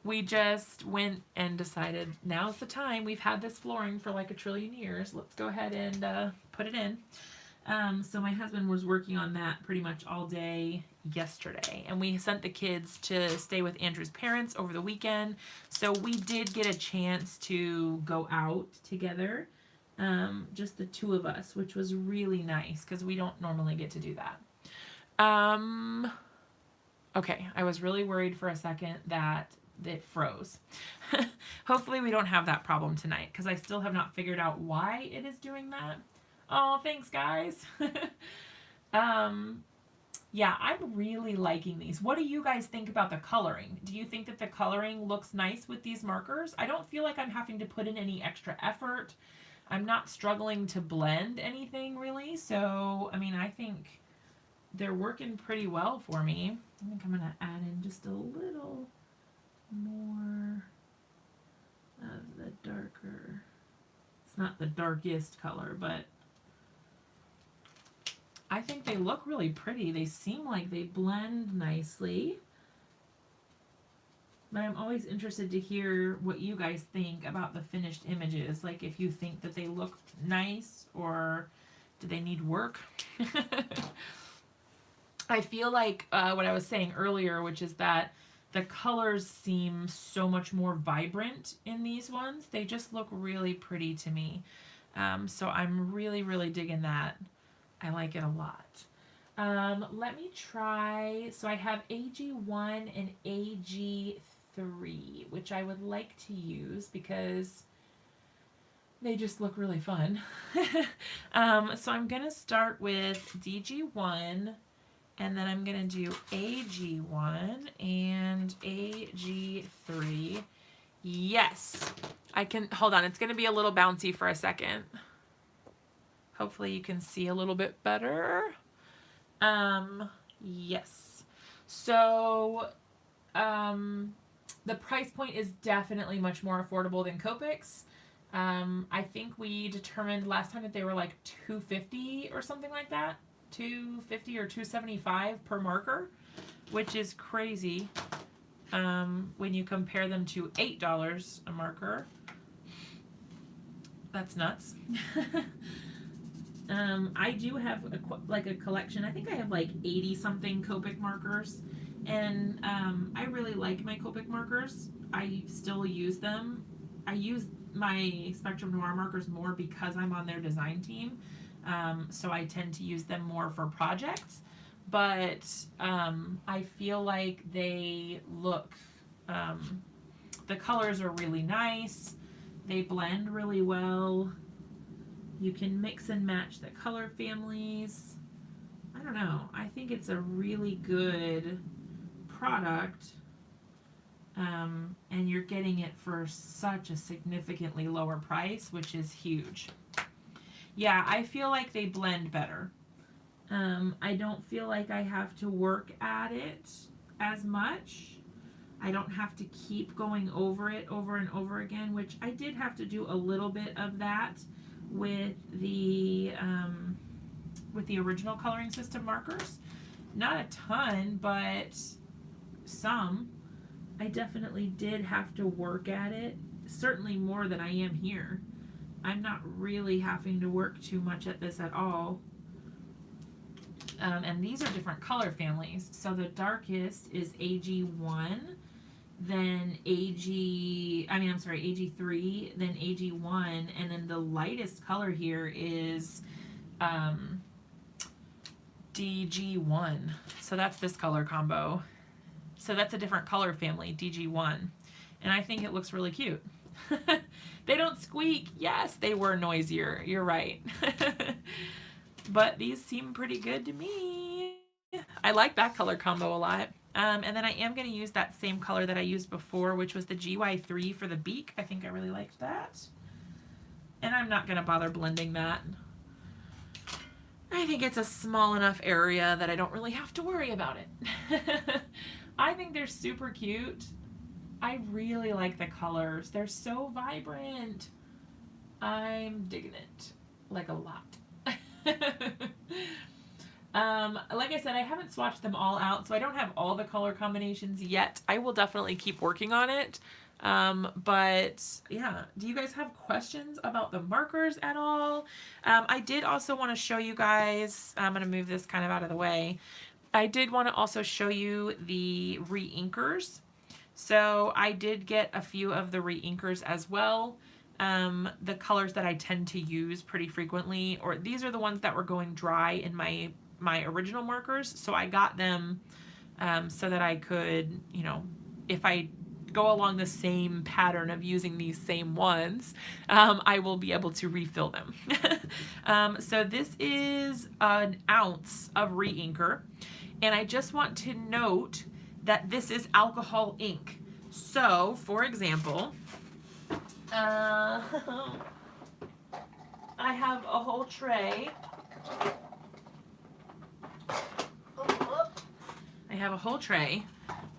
We just went and decided now's the time. We've had this flooring for like a trillion years. Let's go ahead and put it in. So my husband was working on that pretty much all day yesterday, and we sent the kids to stay with Andrew's parents over the weekend. So we did get a chance to go out together, just the two of us, which was really nice because we don't normally get to do that. Okay, I was really worried for a second that it froze. Hopefully we don't have that problem tonight, because I still have not figured out why it is doing that. Oh, thanks, guys. Yeah, I'm really liking these. What do you guys think about the coloring? Do you think that the coloring looks nice with these markers? I don't feel like I'm having to put in any extra effort. I'm not struggling to blend anything, really. So, I mean, I think they're working pretty well for me. I think I'm going to add in just a little more of the darker. It's not the darkest color, but I think they look really pretty. They seem like they blend nicely. But I'm always interested to hear what you guys think about the finished images. Like if you think that they look nice or do they need work? I feel like what I was saying earlier, which is that the colors seem so much more vibrant in these ones. They just look really pretty to me. So I'm really, really digging that. I like it a lot. Let me try, so I have AG1 and AG3, which I would like to use because they just look really fun. So I'm going to start with DG1, and then I'm going to do AG1 and AG3. Yes, I can, hold on, it's going to be a little bouncy for a second. Hopefully you can see a little bit better. Yes. So, the price point is definitely much more affordable than Copics. I think we determined last time that they were like $2.50 or something like that. $2.50 or $2.75 per marker, which is crazy when you compare them to $8 a marker. That's nuts. I do have a collection. I think I have like 80 something Copic markers, and I really like my Copic markers. I still use them. I use my Spectrum Noir markers more because I'm on their design team, so I tend to use them more for projects. But I feel like they look, the colors are really nice. They blend really well. You can mix and match the color families. I don't know. I think it's a really good product. And you're getting it for such a significantly lower price, which is huge. Yeah, I feel like they blend better. I don't feel like I have to work at it as much. I don't have to keep going over it over and over again, which I did have to do a little bit of that with the original coloring system markers. Not a ton, but some. I definitely did have to work at it, certainly more than I am here. I'm not really having to work too much at this at all. And these are different color families. So the darkest is AG1, then AG3, then AG1, and then the lightest color here is DG1. So that's this color combo. So that's a different color family, DG1. And I think it looks really cute. They don't squeak. Yes, they were noisier. You're right. But these seem pretty good to me. I like that color combo a lot. And then I am going to use that same color that I used before, which was the GY3 for the beak. I think I really liked that. And I'm not going to bother blending that. I think it's a small enough area that I don't really have to worry about it. I think they're super cute. I really like the colors. They're so vibrant. I'm digging it like a lot. Like I said, I haven't swatched them all out, so I don't have all the color combinations yet. I will definitely keep working on it. But yeah, do you guys have questions about the markers at all? I did also want to show you guys, I'm going to move this kind of out of the way. I did want to also show you the re-inkers. So I did get a few of the re-inkers as well. The colors that I tend to use pretty frequently, or these are the ones that were going dry in my original markers. So I got them so that I could, you know, if I go along the same pattern of using these same ones, I will be able to refill them. So this is an ounce of re-inker. And I just want to note that this is alcohol ink. So, for example, I have a whole tray. I have a whole tray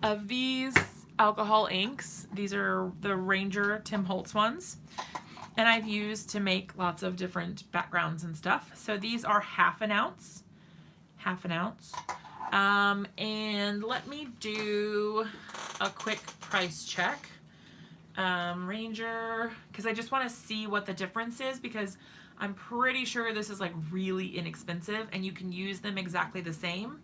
of these alcohol inks. These are the Ranger Tim Holtz ones. And I've used to make lots of different backgrounds and stuff. So these are half an ounce. Half an ounce. And let me do a quick price check. Ranger, because I just want to see what the difference is, because I'm pretty sure this is like really inexpensive and you can use them exactly the same.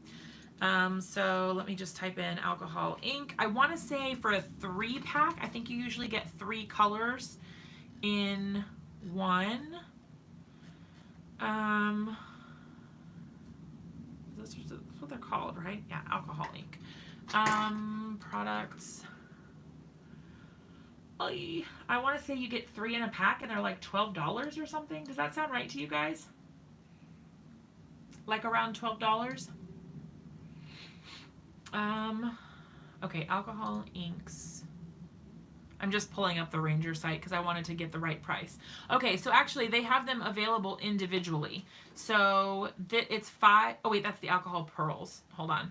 So let me just type in alcohol ink. I want to say for a 3-pack, I think you usually get 3 colors in one. That's what they're called, right? Yeah, alcohol ink. Products. I want to say you get 3 in a pack and they're like $12 or something. Does that sound right to you guys? Like around $12? Okay, alcohol inks. I'm just pulling up the Ranger site because I wanted to get the right price. Okay, so actually they have them available individually. So it's 5, oh wait, that's the alcohol pearls. Hold on.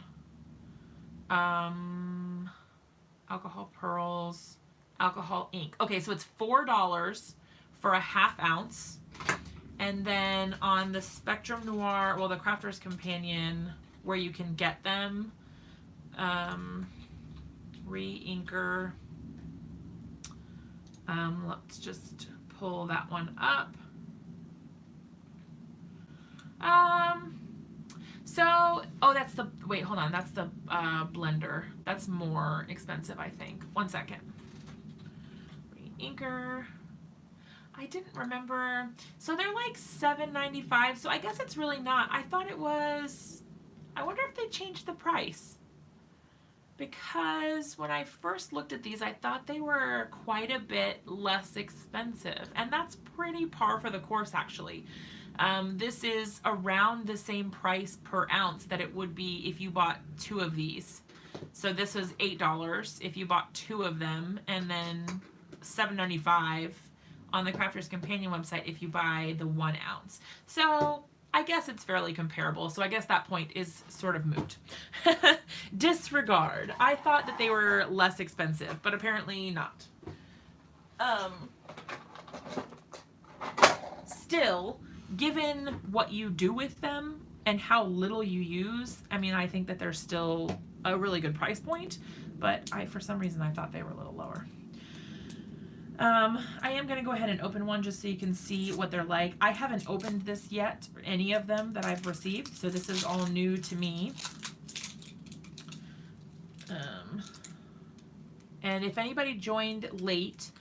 Alcohol pearls, alcohol ink. Okay, so it's $4 for a 1/2 ounce. And then on the Spectrum Noir, well, the Crafter's Companion, where you can get them, re-inker. Let's just pull that one up. So, oh, that's the, wait, hold on, that's the blender. That's more expensive, I think. 1 second. Re-inker. I didn't remember. So they're like $7.95, so I guess it's really not. I thought it was, I wonder if they changed the price. Because when I first looked at these, I thought they were quite a bit less expensive. And that's pretty par for the course, actually. This is around the same price per ounce that it would be if you bought 2 of these. So this was $8 if you bought 2 of them, and then $7.95 on the Crafter's Companion website if you buy the 1 ounce. So I guess it's fairly comparable. So I guess that point is sort of moot. Disregard. I thought that they were less expensive, but apparently not. Still, given what you do with them and how little you use, I mean, I think that they're still a really good price point, but for some reason I thought they were a little lower. I am going to go ahead and open one just so you can see what they're like. I haven't opened this yet, or any of them that I've received, so this is all new to me. And if anybody joined late,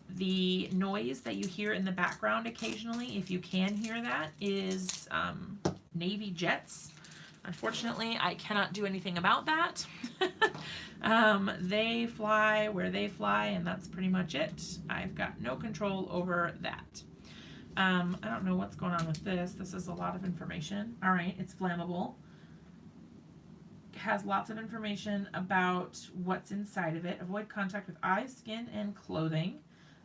the noise that you hear in the background occasionally, if you can hear that, is Navy jets. Unfortunately, I cannot do anything about that. They fly where they fly, and that's pretty much it. I've got no control over that. I don't know what's going on with this. This is a lot of information. All right, it's flammable. It has lots of information about what's inside of it. Avoid contact with eyes, skin, and clothing.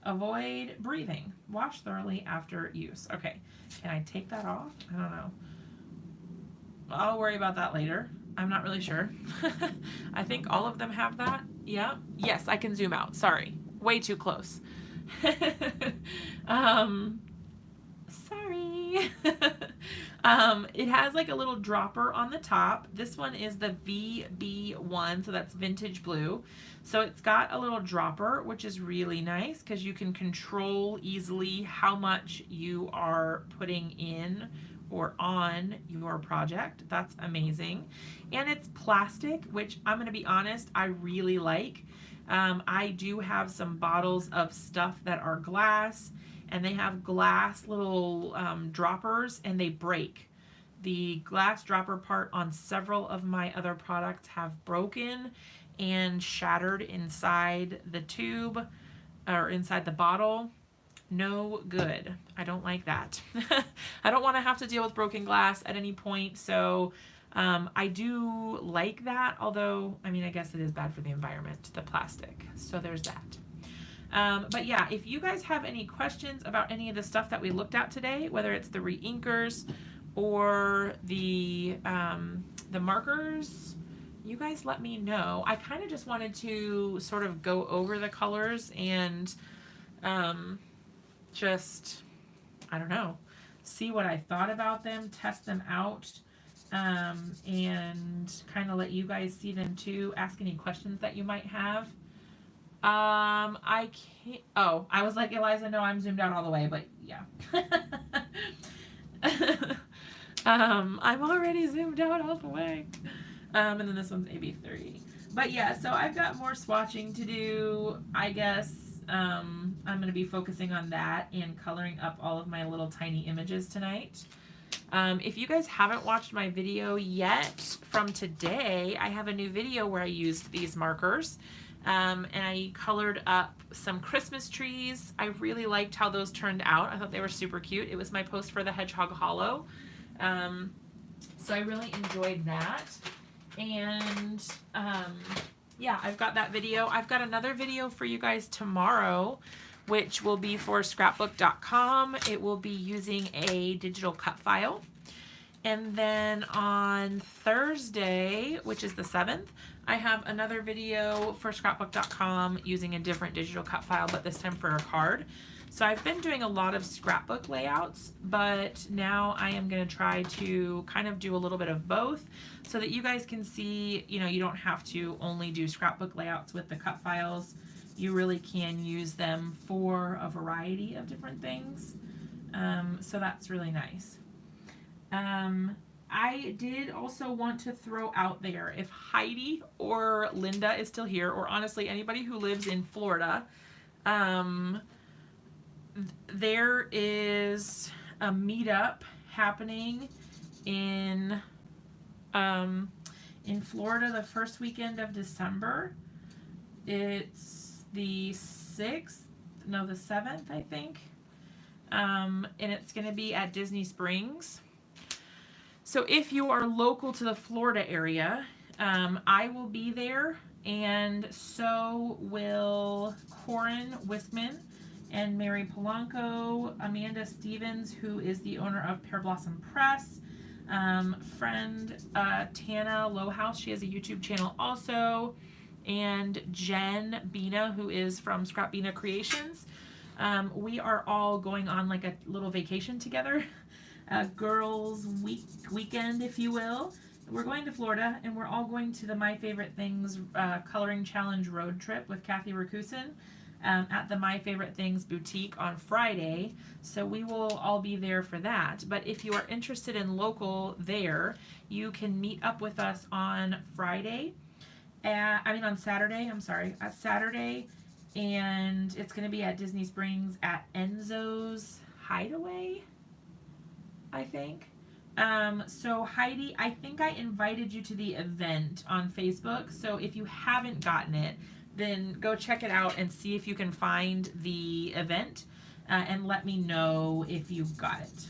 Avoid breathing. Wash thoroughly after use. Okay, can I take that off? I don't know. I'll worry about that later. I'm not really sure. I think all of them have that. Yeah. Yes, I can zoom out. Sorry. Way too close. Sorry. It has like a little dropper on the top. This one is the VB1, so that's vintage blue. So it's got a little dropper, which is really nice because you can control easily how much you are putting in or on your project. That's amazing. And it's plastic, which I'm going to be honest, I really like. I do have some bottles of stuff that are glass, and they have glass little droppers, and they break. The glass dropper part on several of my other products have broken and shattered inside the tube or inside the bottle. No good. I don't like that. I don't want to have to deal with broken glass at any point, so I do like that, although, I mean, I guess it is bad for the environment, the plastic. So there's that. But yeah, if you guys have any questions about any of the stuff that we looked at today, whether it's the re-inkers or the markers, you guys let me know. I kind of just wanted to sort of go over the colors and just, I don't know, see what I thought about them, test them out, and kind of let you guys see them too, ask any questions that you might have. I can't, oh, I was like, Eliza, no, I'm zoomed out all the way, but yeah. I'm already zoomed out all the way. And then this one's AB3. But yeah, so I've got more swatching to do, I guess. I'm going to be focusing on that and coloring up all of my little tiny images tonight. If you guys haven't watched my video yet from today, I have a new video where I used these markers. And I colored up some Christmas trees. I really liked how those turned out. I thought they were super cute. It was my post for the Hedgehog Hollow. So I really enjoyed that. And yeah, I've got that video. I've got another video for you guys tomorrow, which will be for scrapbook.com. It will be using a digital cut file. And then on Thursday, which is the 7th, I have another video for scrapbook.com using a different digital cut file, but this time for a card. So I've been doing a lot of scrapbook layouts, but now I am going to try to kind of do a little bit of both so that you guys can see, you know, you don't have to only do scrapbook layouts with the cut files. You really can use them for a variety of different things. So that's really nice. I did also want to throw out there, if Heidi or Linda is still here, or honestly anybody who lives in Florida, there is a meetup happening in Florida the first weekend of December. It's the 6th, no, the 7th, I think. And it's going to be at Disney Springs. So if you are local to the Florida area, I will be there, and so will Corin Wiskman and Mary Polanco, Amanda Stevens, who is the owner of Pear Blossom Press, friend Tana Lowhouse, she has a YouTube channel also, and Jen Bina, who is from Scrap Bina Creations. We are all going on like a little vacation together, a girls' weekend, if you will. We're going to Florida, and we're all going to the My Favorite Things Coloring Challenge road trip with Kathy Rakusin at the My Favorite Things boutique on Friday. So we will all be there for that. But if you are interested in local there, you can meet up with us on Friday. On Saturday. I'm sorry, Saturday, and it's going to be at Disney Springs at Enzo's Hideaway, I think. So Heidi, I think I invited you to the event on Facebook. So if you haven't gotten it, then go check it out and see if you can find the event, and let me know if you've got it.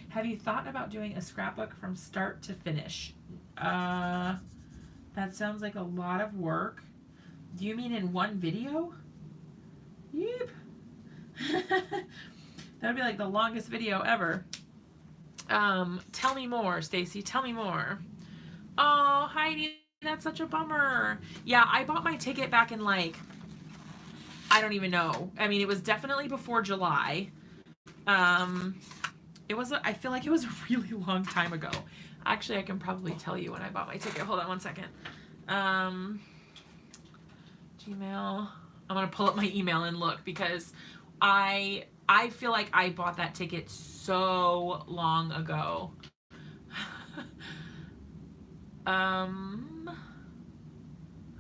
Have you thought about doing a scrapbook from start to finish? That sounds like a lot of work. Do you mean in one video? Yep. That'd be like the longest video ever. Tell me more, Stacy. Tell me more. Oh, Heidi, that's such a bummer. Yeah, I bought my ticket back in like, I don't even know. I mean, it was definitely before July. I feel like it was a really long time ago. Actually, I can probably tell you when I bought my ticket. Hold on one second. Gmail. I'm gonna pull up my email and look, because I feel like I bought that ticket so long ago.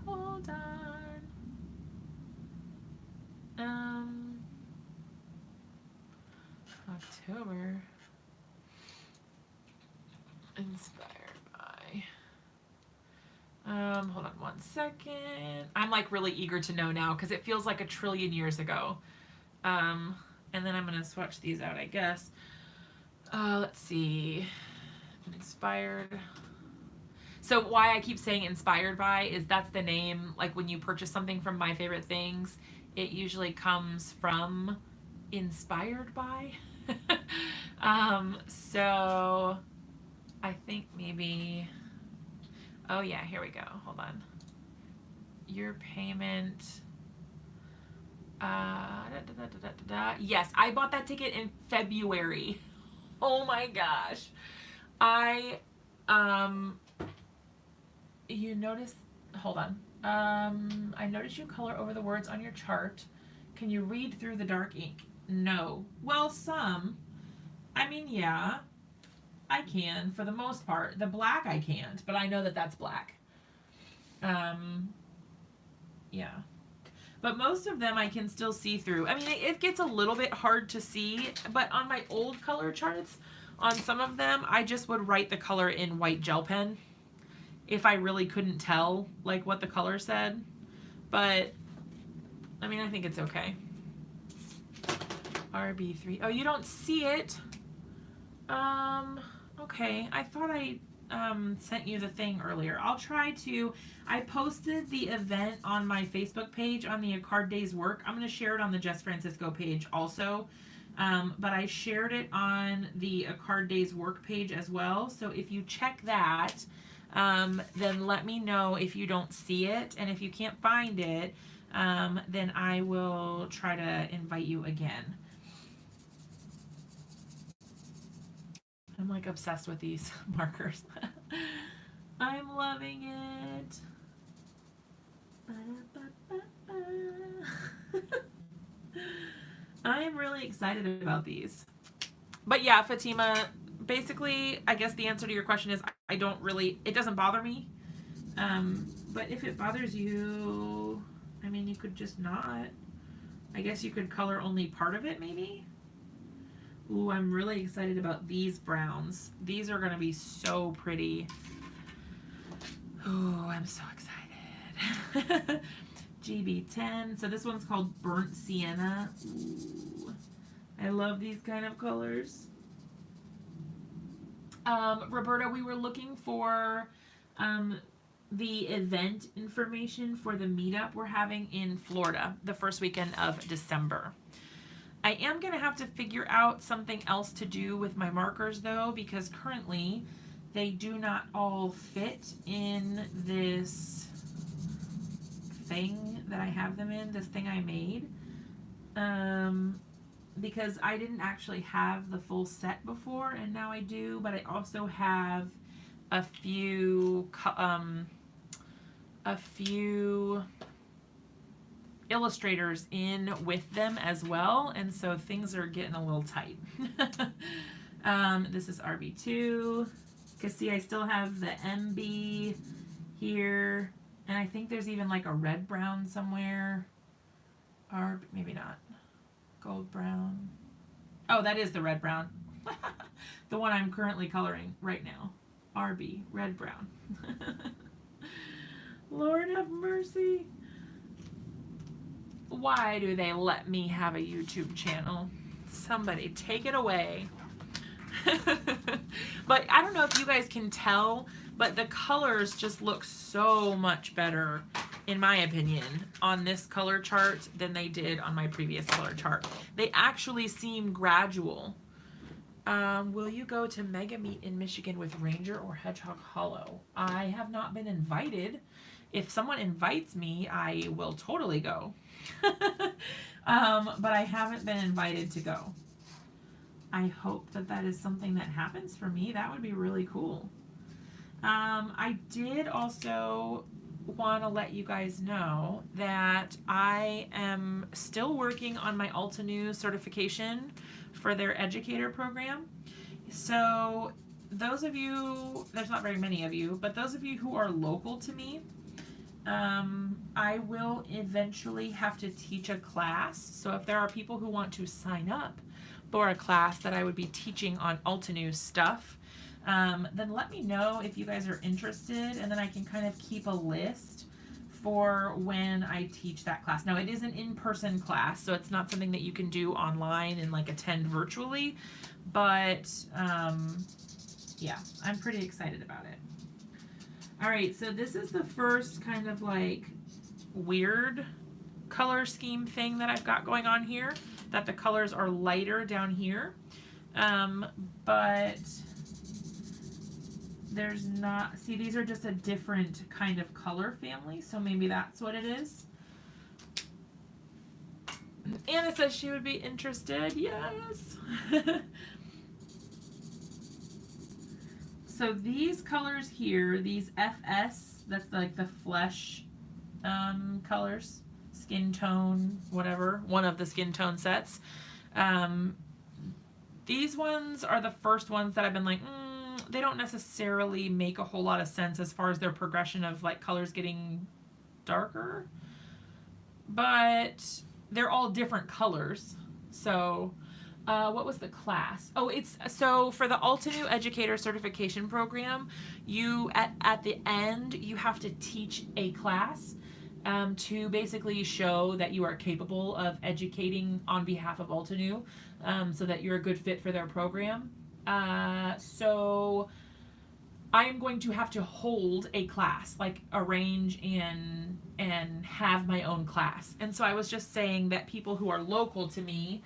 Hold on. October. Inspired by. Hold on one second. I'm like really eager to know now because it feels like a trillion years ago. And then I'm gonna swatch these out, I guess. Let's see. Inspired. So why I keep saying inspired by is that's the name, like when you purchase something from My Favorite Things, it usually comes from inspired by. So I think maybe, oh yeah, here we go. Hold on. Your payment. Yes, I bought that ticket in February. Oh my gosh. You notice, hold on. I noticed you color over the words on your chart. Can you read through the dark ink? No. Well, some. I mean, yeah, I can for the most part. The black I can't, but I know that that's black. Yeah. But most of them I can still see through. I mean, it gets a little bit hard to see, but on my old color charts, on some of them, I just would write the color in white gel pen if I really couldn't tell, like, what the color said. But, I mean, I think it's okay. RB3. Oh, you don't see it? Okay. I thought I sent you the thing earlier. I'll try to. I posted the event on my Facebook page on the A Card Day's Work. I'm going to share it on the Jess Francisco page also. But I shared it on the A Card Day's Work page as well. So if you check that, then let me know if you don't see it. And if you can't find it, then I will try to invite you again. I'm like obsessed with these markers. I'm loving it. I'm really excited about these. But yeah, Fatima, basically, I guess the answer to your question is I don't really, it doesn't bother me. But if it bothers you, I mean, you could just not. I guess you could color only part of it, maybe. Ooh, I'm really excited about these browns. These are going to be so pretty. Ooh, I'm so excited. GB10. So this one's called Burnt Sienna. Ooh, I love these kind of colors. Roberta, we were looking for the event information for the meetup we're having in Florida the first weekend of December. I am going to have to figure out something else to do with my markers though, because currently they do not all fit in this thing that I have them in, this thing I made. Because I didn't actually have the full set before, and now I do, but I also have a few illustrators in with them as well, and so things are getting a little tight. This is RB2, because see, I still have the MB here, and I think there's even like a red brown somewhere, or maybe not. Gold brown. Oh, that is the red brown. The one I'm currently coloring right now. RB, red brown. Lord have mercy. Why do they let me have a YouTube channel? Somebody take it away. But I don't know if you guys can tell, but the colors just look so much better, in my opinion, on this color chart than they did on my previous color chart. They actually seem gradual. Will you go to Mega Meet in Michigan with Ranger or Hedgehog Hollow? I have not been invited. If someone invites me, I will totally go. But I haven't been invited to go. I hope that that is something that happens for me. That would be really cool. I did also want to let you guys know that I am still working on my Altenew certification for their educator program. So those of you, there's not very many of you, but those of you who are local to me, I will eventually have to teach a class. So if there are people who want to sign up for a class that I would be teaching on Altenew stuff, then let me know if you guys are interested, and then I can kind of keep a list for when I teach that class. Now, it is an in-person class, so it's not something that you can do online and like attend virtually, but yeah, I'm pretty excited about it. All right, so this is the first kind of like weird color scheme thing that I've got going on here, that the colors are lighter down here, but there's not, see, these are just a different kind of color family, so maybe that's what it is. Anna says she would be interested. Yes. So these colors here, these FS, that's like the flesh colors, skin tone, whatever, one of the skin tone sets. These ones are the first ones that I've been like, they don't necessarily make a whole lot of sense as far as their progression of like colors getting darker, but they're all different colors. So what was the class? Oh, it's so for the Altenew Educator Certification Program, you at the end you have to teach a class to basically show that you are capable of educating on behalf of Altenew, so that you're a good fit for their program. So I am going to have to hold a class, like arrange and have my own class. And so I was just saying that people who are local to me,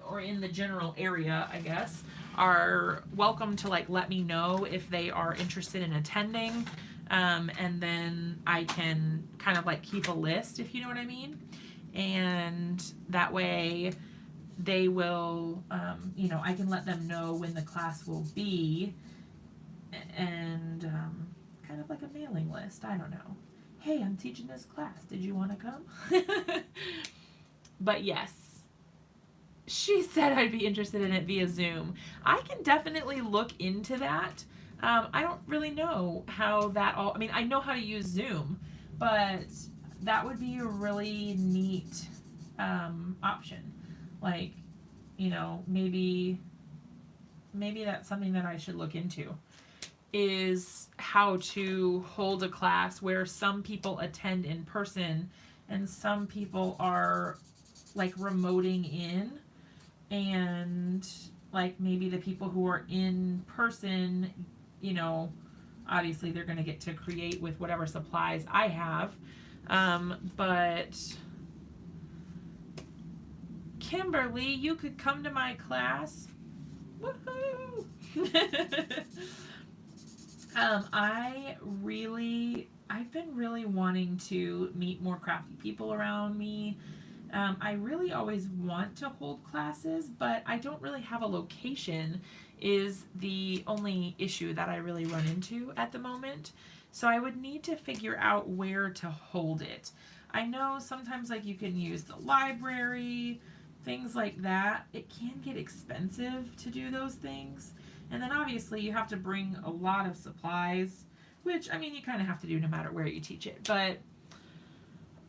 or in the general area, I guess, are welcome to like let me know if they are interested in attending. And then I can kind of like keep a list, if you know what I mean. And that way they will, you know, I can let them know when the class will be, and kind of like a mailing list. I don't know. Hey, I'm teaching this class. Did you want to come? But yes, she said I'd be interested in it via Zoom. I can definitely look into that. I don't really know how that all, I mean, I know how to use Zoom, but that would be a really neat option. Like, you know, maybe that's something that I should look into, is how to hold a class where some people attend in person and some people are like remoting in, and like maybe the people who are in person, you know, obviously they're going to get to create with whatever supplies I have. But Kimberly, you could come to my class. Woohoo! I've been really wanting to meet more crafty people around me. I really always want to hold classes, but I don't really have a location, is the only issue that I really run into at the moment. So I would need to figure out where to hold it. I know sometimes like you can use the library, things like that. It can get expensive to do those things. And then obviously you have to bring a lot of supplies, which, I mean, you kind of have to do no matter where you teach it. But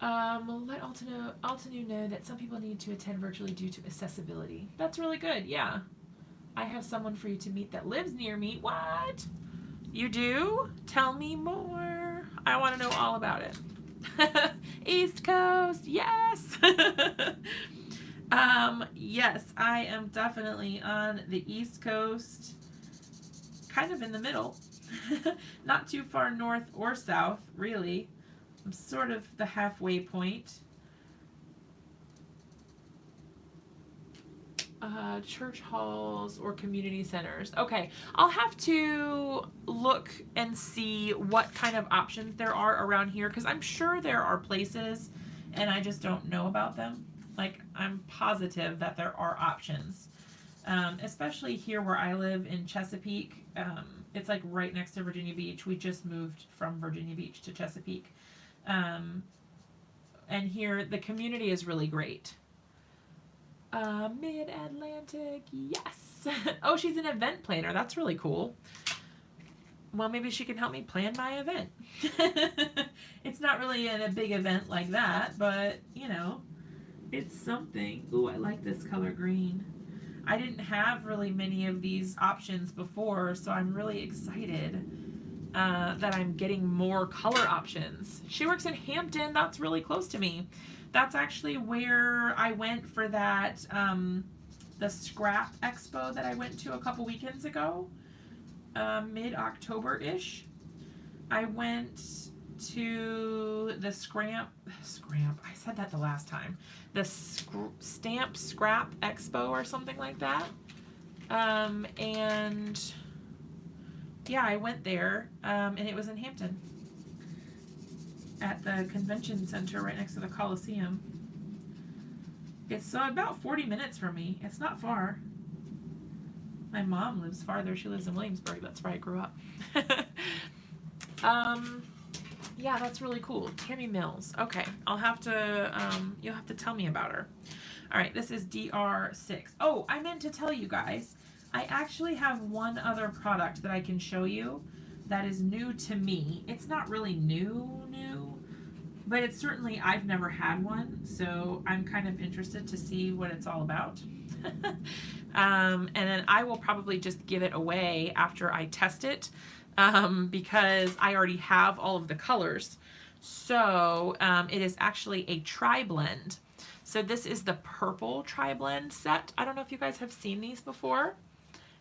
let Altanu know that some people need to attend virtually due to accessibility. That's really good, yeah. I have someone for you to meet that lives near me. What? You do? Tell me more. I want to know all about it. East Coast, yes! Yes, I am definitely on the East Coast, kind of in the middle. Not too far north or south, really. I'm sort of the halfway point. Church halls or community centers. Okay, I'll have to look and see what kind of options there are around here, because I'm sure there are places and I just don't know about them. Like, I'm positive that there are options. Especially here where I live in Chesapeake. It's like right next to Virginia Beach. We just moved from Virginia Beach to Chesapeake. And here the community is really great. Mid-Atlantic, yes. Oh, she's an event planner. That's really cool. Well, maybe she can help me plan my event. It's not really a big event like that, but, you know, it's something. Ooh, I like this color green. I didn't have really many of these options before, so I'm really excited that I'm getting more color options. She works in Hampton. That's really close to me. That's actually where I went for that, the scrap expo that I went to a couple weekends ago, mid-October-ish. I went to the scrap, I said that the last time, the stamp scrap expo or something like that. And yeah, I went there, and it was in Hampton at the convention center right next to the Coliseum. It's about 40 minutes from me. It's not far. My mom lives farther. She lives in Williamsburg. That's where I grew up. Yeah, that's really cool. Tammy Mills. Okay, I'll have to, you'll have to tell me about her. All right, this is DR6. Oh, I meant to tell you guys, I actually have one other product that I can show you that is new to me. It's not really new, but it's certainly, I've never had one, so I'm kind of interested to see what it's all about. And then I will probably just give it away after I test it, because I already have all of the colors. So it is actually a tri-blend. So this is the purple tri-blend set. I don't know if you guys have seen these before.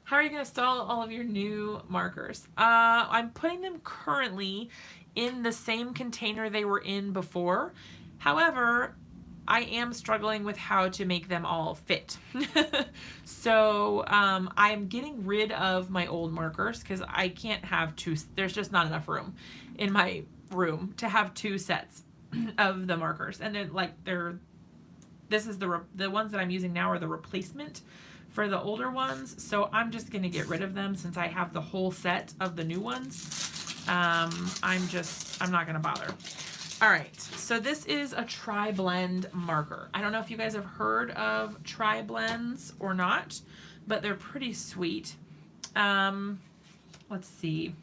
How are you going to install all of your new markers? I'm putting them currently in the same container they were in before. However, I am struggling with how to make them all fit. So I'm getting rid of my old markers because I can't have two. There's just not enough room in my room to have two sets of the markers, and this is the ones that I'm using now are the replacement for the older ones. So I'm just gonna get rid of them since I have the whole set of the new ones. I'm not gonna bother. All right, so this is a tri-blend marker. I don't know if you guys have heard of tri-blends or not, but they're pretty sweet. Let's see.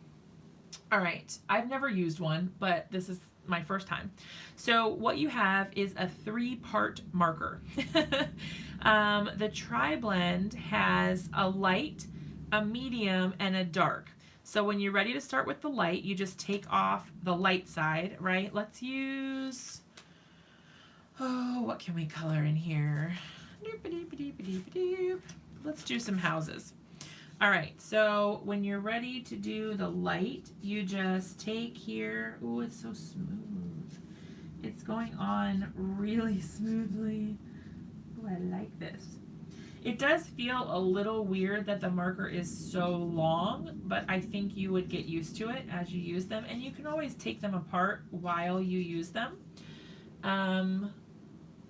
All right, I've never used one, but this is my first time. So what you have is a 3-part marker. The tri-blend has a light, a medium, and a dark. So when you're ready to start with the light, you just take off the light side, right? Let's use, what can we color in here? Let's do some houses. All right, so when you're ready to do the light, you just take here, oh, it's so smooth. It's going on really smoothly. Oh, I like this. It does feel a little weird that the marker is so long, but I think you would get used to it as you use them, and you can always take them apart while you use them.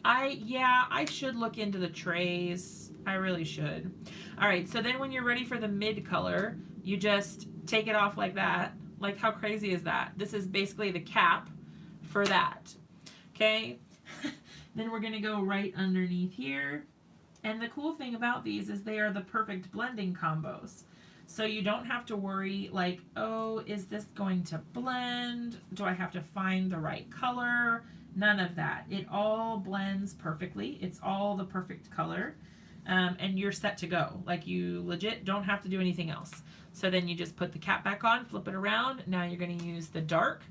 I should look into the trays. I really should. All right, so then when you're ready for the mid color, you just take it off like that. Like, how crazy is that? This is basically the cap for that. Okay? Then we're gonna go right underneath here. And the cool thing about these is they are the perfect blending combos. So you don't have to worry like, oh, is this going to blend? Do I have to find the right color? None of that. It all blends perfectly. It's all the perfect color. And you're set to go. Like, you legit don't have to do anything else. So then you just put the cap back on, flip it around. Now you're going to use the dark.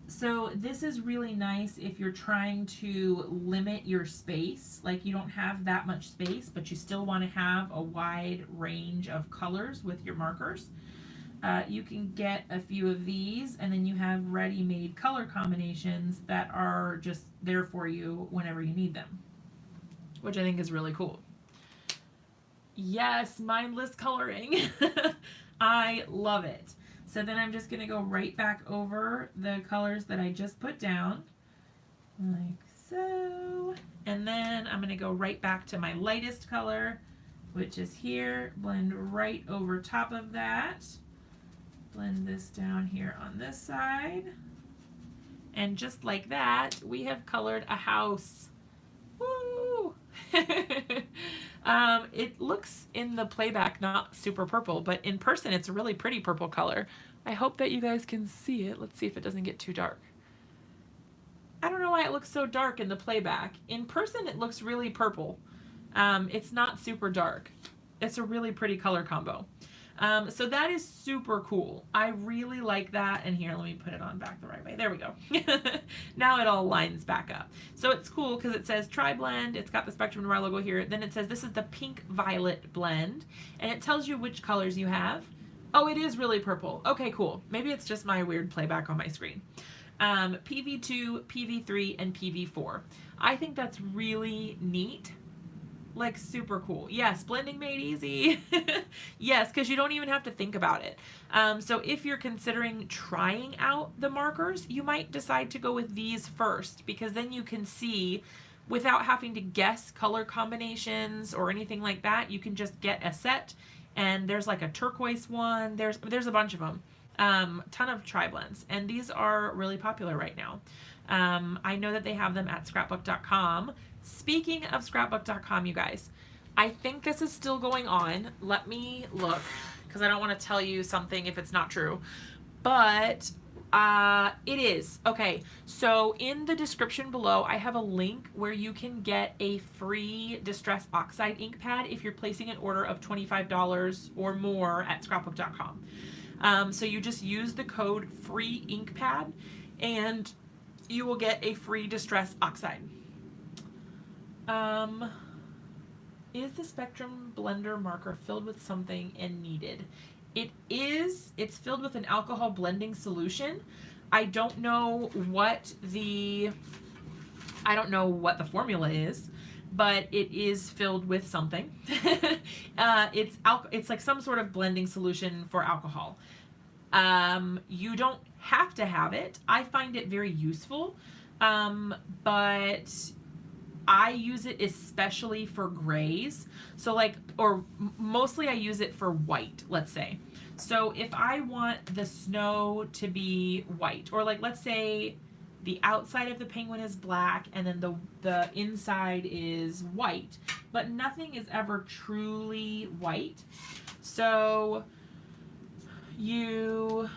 So this is really nice if you're trying to limit your space, like you don't have that much space, but you still want to have a wide range of colors with your markers. You can get a few of these, and then you have ready-made color combinations that are just there for you whenever you need them, which I think is really cool. Yes, mindless coloring. I love it. So then I'm just going to go right back over the colors that I just put down, like so. And then I'm going to go right back to my lightest color, which is here. Blend right over top of that. Blend this down here on this side. And just like that, we have colored a house. Woo! It looks in the playback not super purple, but in person it's a really pretty purple color. I hope that you guys can see it. Let's see if it doesn't get too dark. I don't know why it looks so dark in the playback. In person it looks really purple. It's not super dark. It's a really pretty color combo. So that is super cool. I really like that. And here, let me put it on back the right way. There we go. Now it all lines back up. So it's cool because it says tri-blend. It's got the Spectrum Noir logo here. Then it says this is the pink violet blend. And it tells you which colors you have. Oh, it is really purple. Okay, cool. Maybe it's just my weird playback on my screen. PV2, PV3, and PV4. I think that's really neat. Like, super cool. Yes, blending made easy. Yes, because you don't even have to think about it. So if you're considering trying out the markers, you might decide to go with these first, because then you can see without having to guess color combinations or anything like that. You can just get a set, and there's like a turquoise one. There's a bunch of them. Ton of tri-blends, and these are really popular right now. I know that they have them at scrapbook.com. Speaking of scrapbook.com, you guys, I think this is still going on. Let me look, because I don't want to tell you something if it's not true. But it is. Okay, so in the description below, I have a link where you can get a free Distress Oxide ink pad if you're placing an order of $25 or more at scrapbook.com. So you just use the code FREEINKPAD and you will get a free Distress Oxide. Is the Spectrum blender marker filled with something and needed? It is. It's filled with an alcohol blending solution. I don't know what the formula is, but it is filled with something. It's like some sort of blending solution for alcohol. You don't have to have it. I find it very useful, but I use it especially for grays. So like, or mostly I use it for white, let's say. So if I want the snow to be white, or like, let's say the outside of the penguin is black and then the inside is white, but nothing is ever truly white. So you,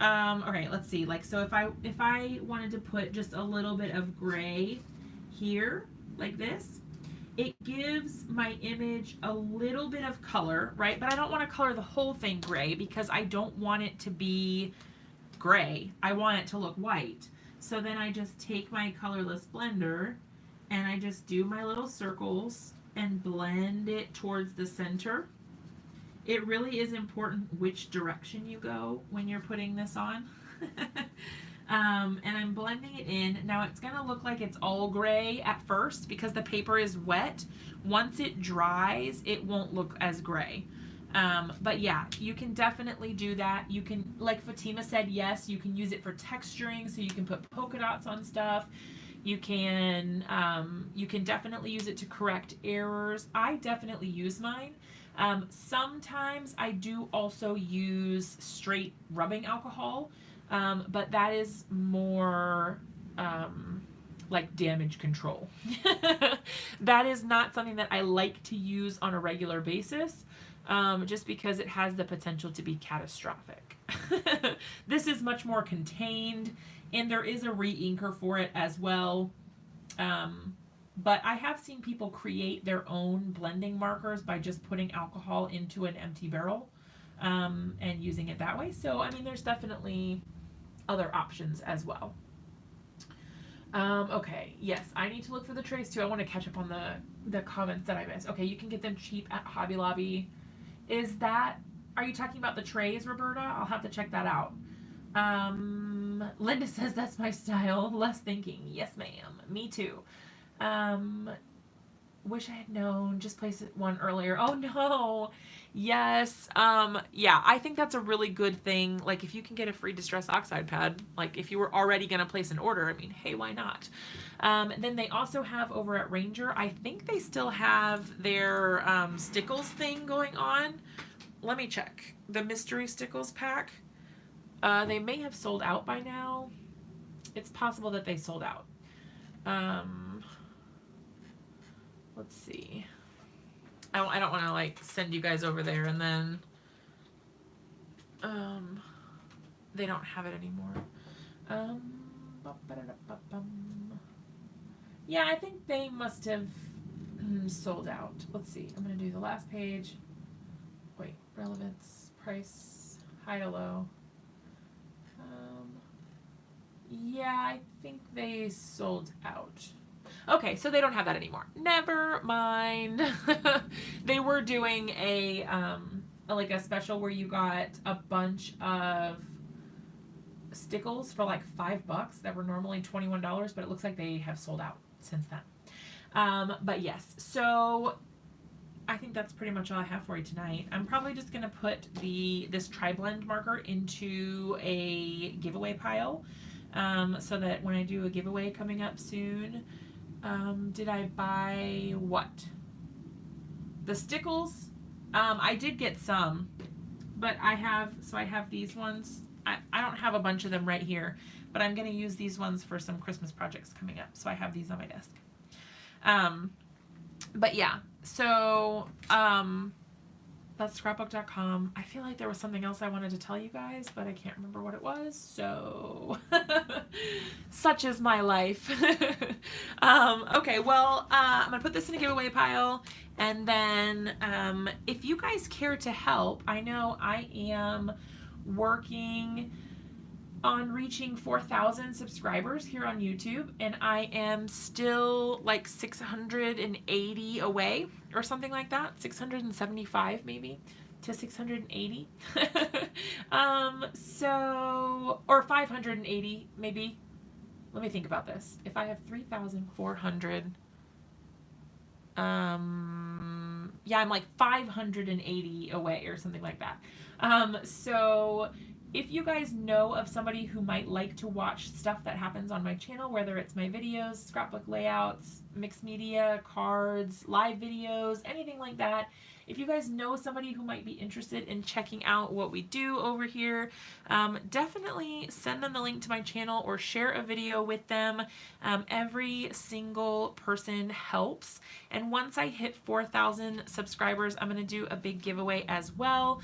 okay, let's see. Like, so if I wanted to put just a little bit of gray here, like this, it gives my image a little bit of color, right? But I don't want to color the whole thing gray because I don't want it to be gray. I want it to look white. So then I just take my colorless blender and I just do my little circles and blend it towards the center. It really is important which direction you go when you're putting this on. And I'm blending it in. Now it's going to look like it's all gray at first because the paper is wet. Once it dries, it won't look as gray. But yeah, you can definitely do that. You can, like Fatima said, yes, you can use it for texturing, so you can put polka dots on stuff. You can definitely use it to correct errors. I definitely use mine. Sometimes I do also use straight rubbing alcohol, but that is more like damage control. That is not something that I like to use on a regular basis, just because it has the potential to be catastrophic. This is much more contained, and there is a re-inker for it as well. But I have seen people create their own blending markers by just putting alcohol into an empty barrel, and using it that way. So, I mean, there's definitely other options as well. Okay, yes, I need to look for the trays too. I want to catch up on the comments that I missed. Okay, you can get them cheap at Hobby Lobby. Are you talking about the trays, Roberta? I'll have to check that out. Linda says that's my style. Less thinking. Yes, ma'am. Me too. Wish I had known. Just place one earlier. Oh no. Yes. Yeah, I think that's a really good thing. Like, if you can get a free Distress Oxide pad, like if you were already going to place an order, I mean, hey, why not? Then they also have over at Ranger, I think they still have their Stickles thing going on. Let me check. The Mystery Stickles pack. They may have sold out by now. It's possible that they sold out. Let's see. I don't want to like send you guys over there and then they don't have it anymore. Yeah, I think they must have sold out. Let's see. I'm going to do the last page. Wait, relevance, price, high to low. Yeah, I think they sold out. Okay, so they don't have that anymore. Never mind. They were doing a like a special where you got a bunch of Stickles for like $5 that were normally $21, but it looks like they have sold out since then. But yes, so I think that's pretty much all I have for you tonight. I'm probably just gonna put this tri-blend marker into a giveaway pile, so that when I do a giveaway coming up soon. Did I buy what? The Stickles? I did get some, but I have these ones. I don't have a bunch of them right here, but I'm going to use these ones for some Christmas projects coming up, so I have these on my desk. But yeah, so, that's scrapbook.com. I feel like there was something else I wanted to tell you guys, but I can't remember what it was, so such is my life. Okay, well, I'm gonna put this in a giveaway pile, and then if you guys care to help, I know I am working on reaching 4,000 subscribers here on YouTube, and I am still like 680 away or something like that, 675 maybe. to 680. So, or 580 maybe. Let me think about this. If I have 3,400, yeah, I'm like 580 away or something like that. So if you guys know of somebody who might like to watch stuff that happens on my channel, whether it's my videos, scrapbook layouts, mixed media, cards, live videos, anything like that, if you guys know somebody who might be interested in checking out what we do over here, definitely send them the link to my channel or share a video with them. Every single person helps. And once I hit 4,000 subscribers, I'm going to do a big giveaway as well.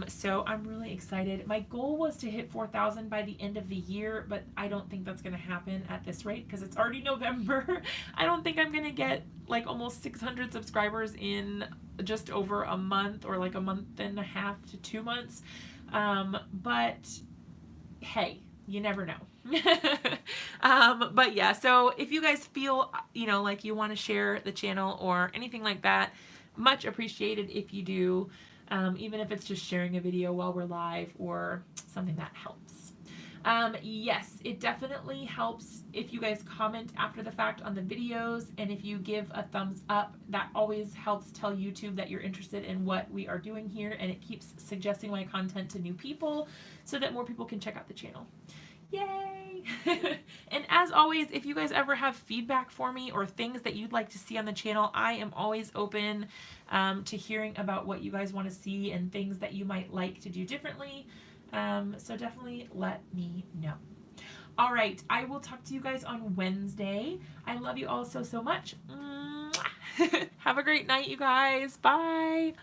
So I'm really excited. My goal was to hit 4,000 by the end of the year, but I don't think that's going to happen at this rate because it's already November. I don't think I'm going to get like almost 600 subscribers in just over a month, or like a month and a half to 2 months. But hey, you never know. But yeah, so if you guys feel, like you want to share the channel or anything like that, much appreciated if you do, even if it's just sharing a video while we're live or something that helps. Yes, it definitely helps if you guys comment after the fact on the videos, and if you give a thumbs up, that always helps tell YouTube that you're interested in what we are doing here, and it keeps suggesting my content to new people so that more people can check out the channel. Yay! And as always, if you guys ever have feedback for me or things that you'd like to see on the channel, I am always open to hearing about what you guys want to see and things that you might like to do differently. So definitely let me know. All right, I will talk to you guys on Wednesday. I love you all so, so much. Have a great night, you guys. Bye.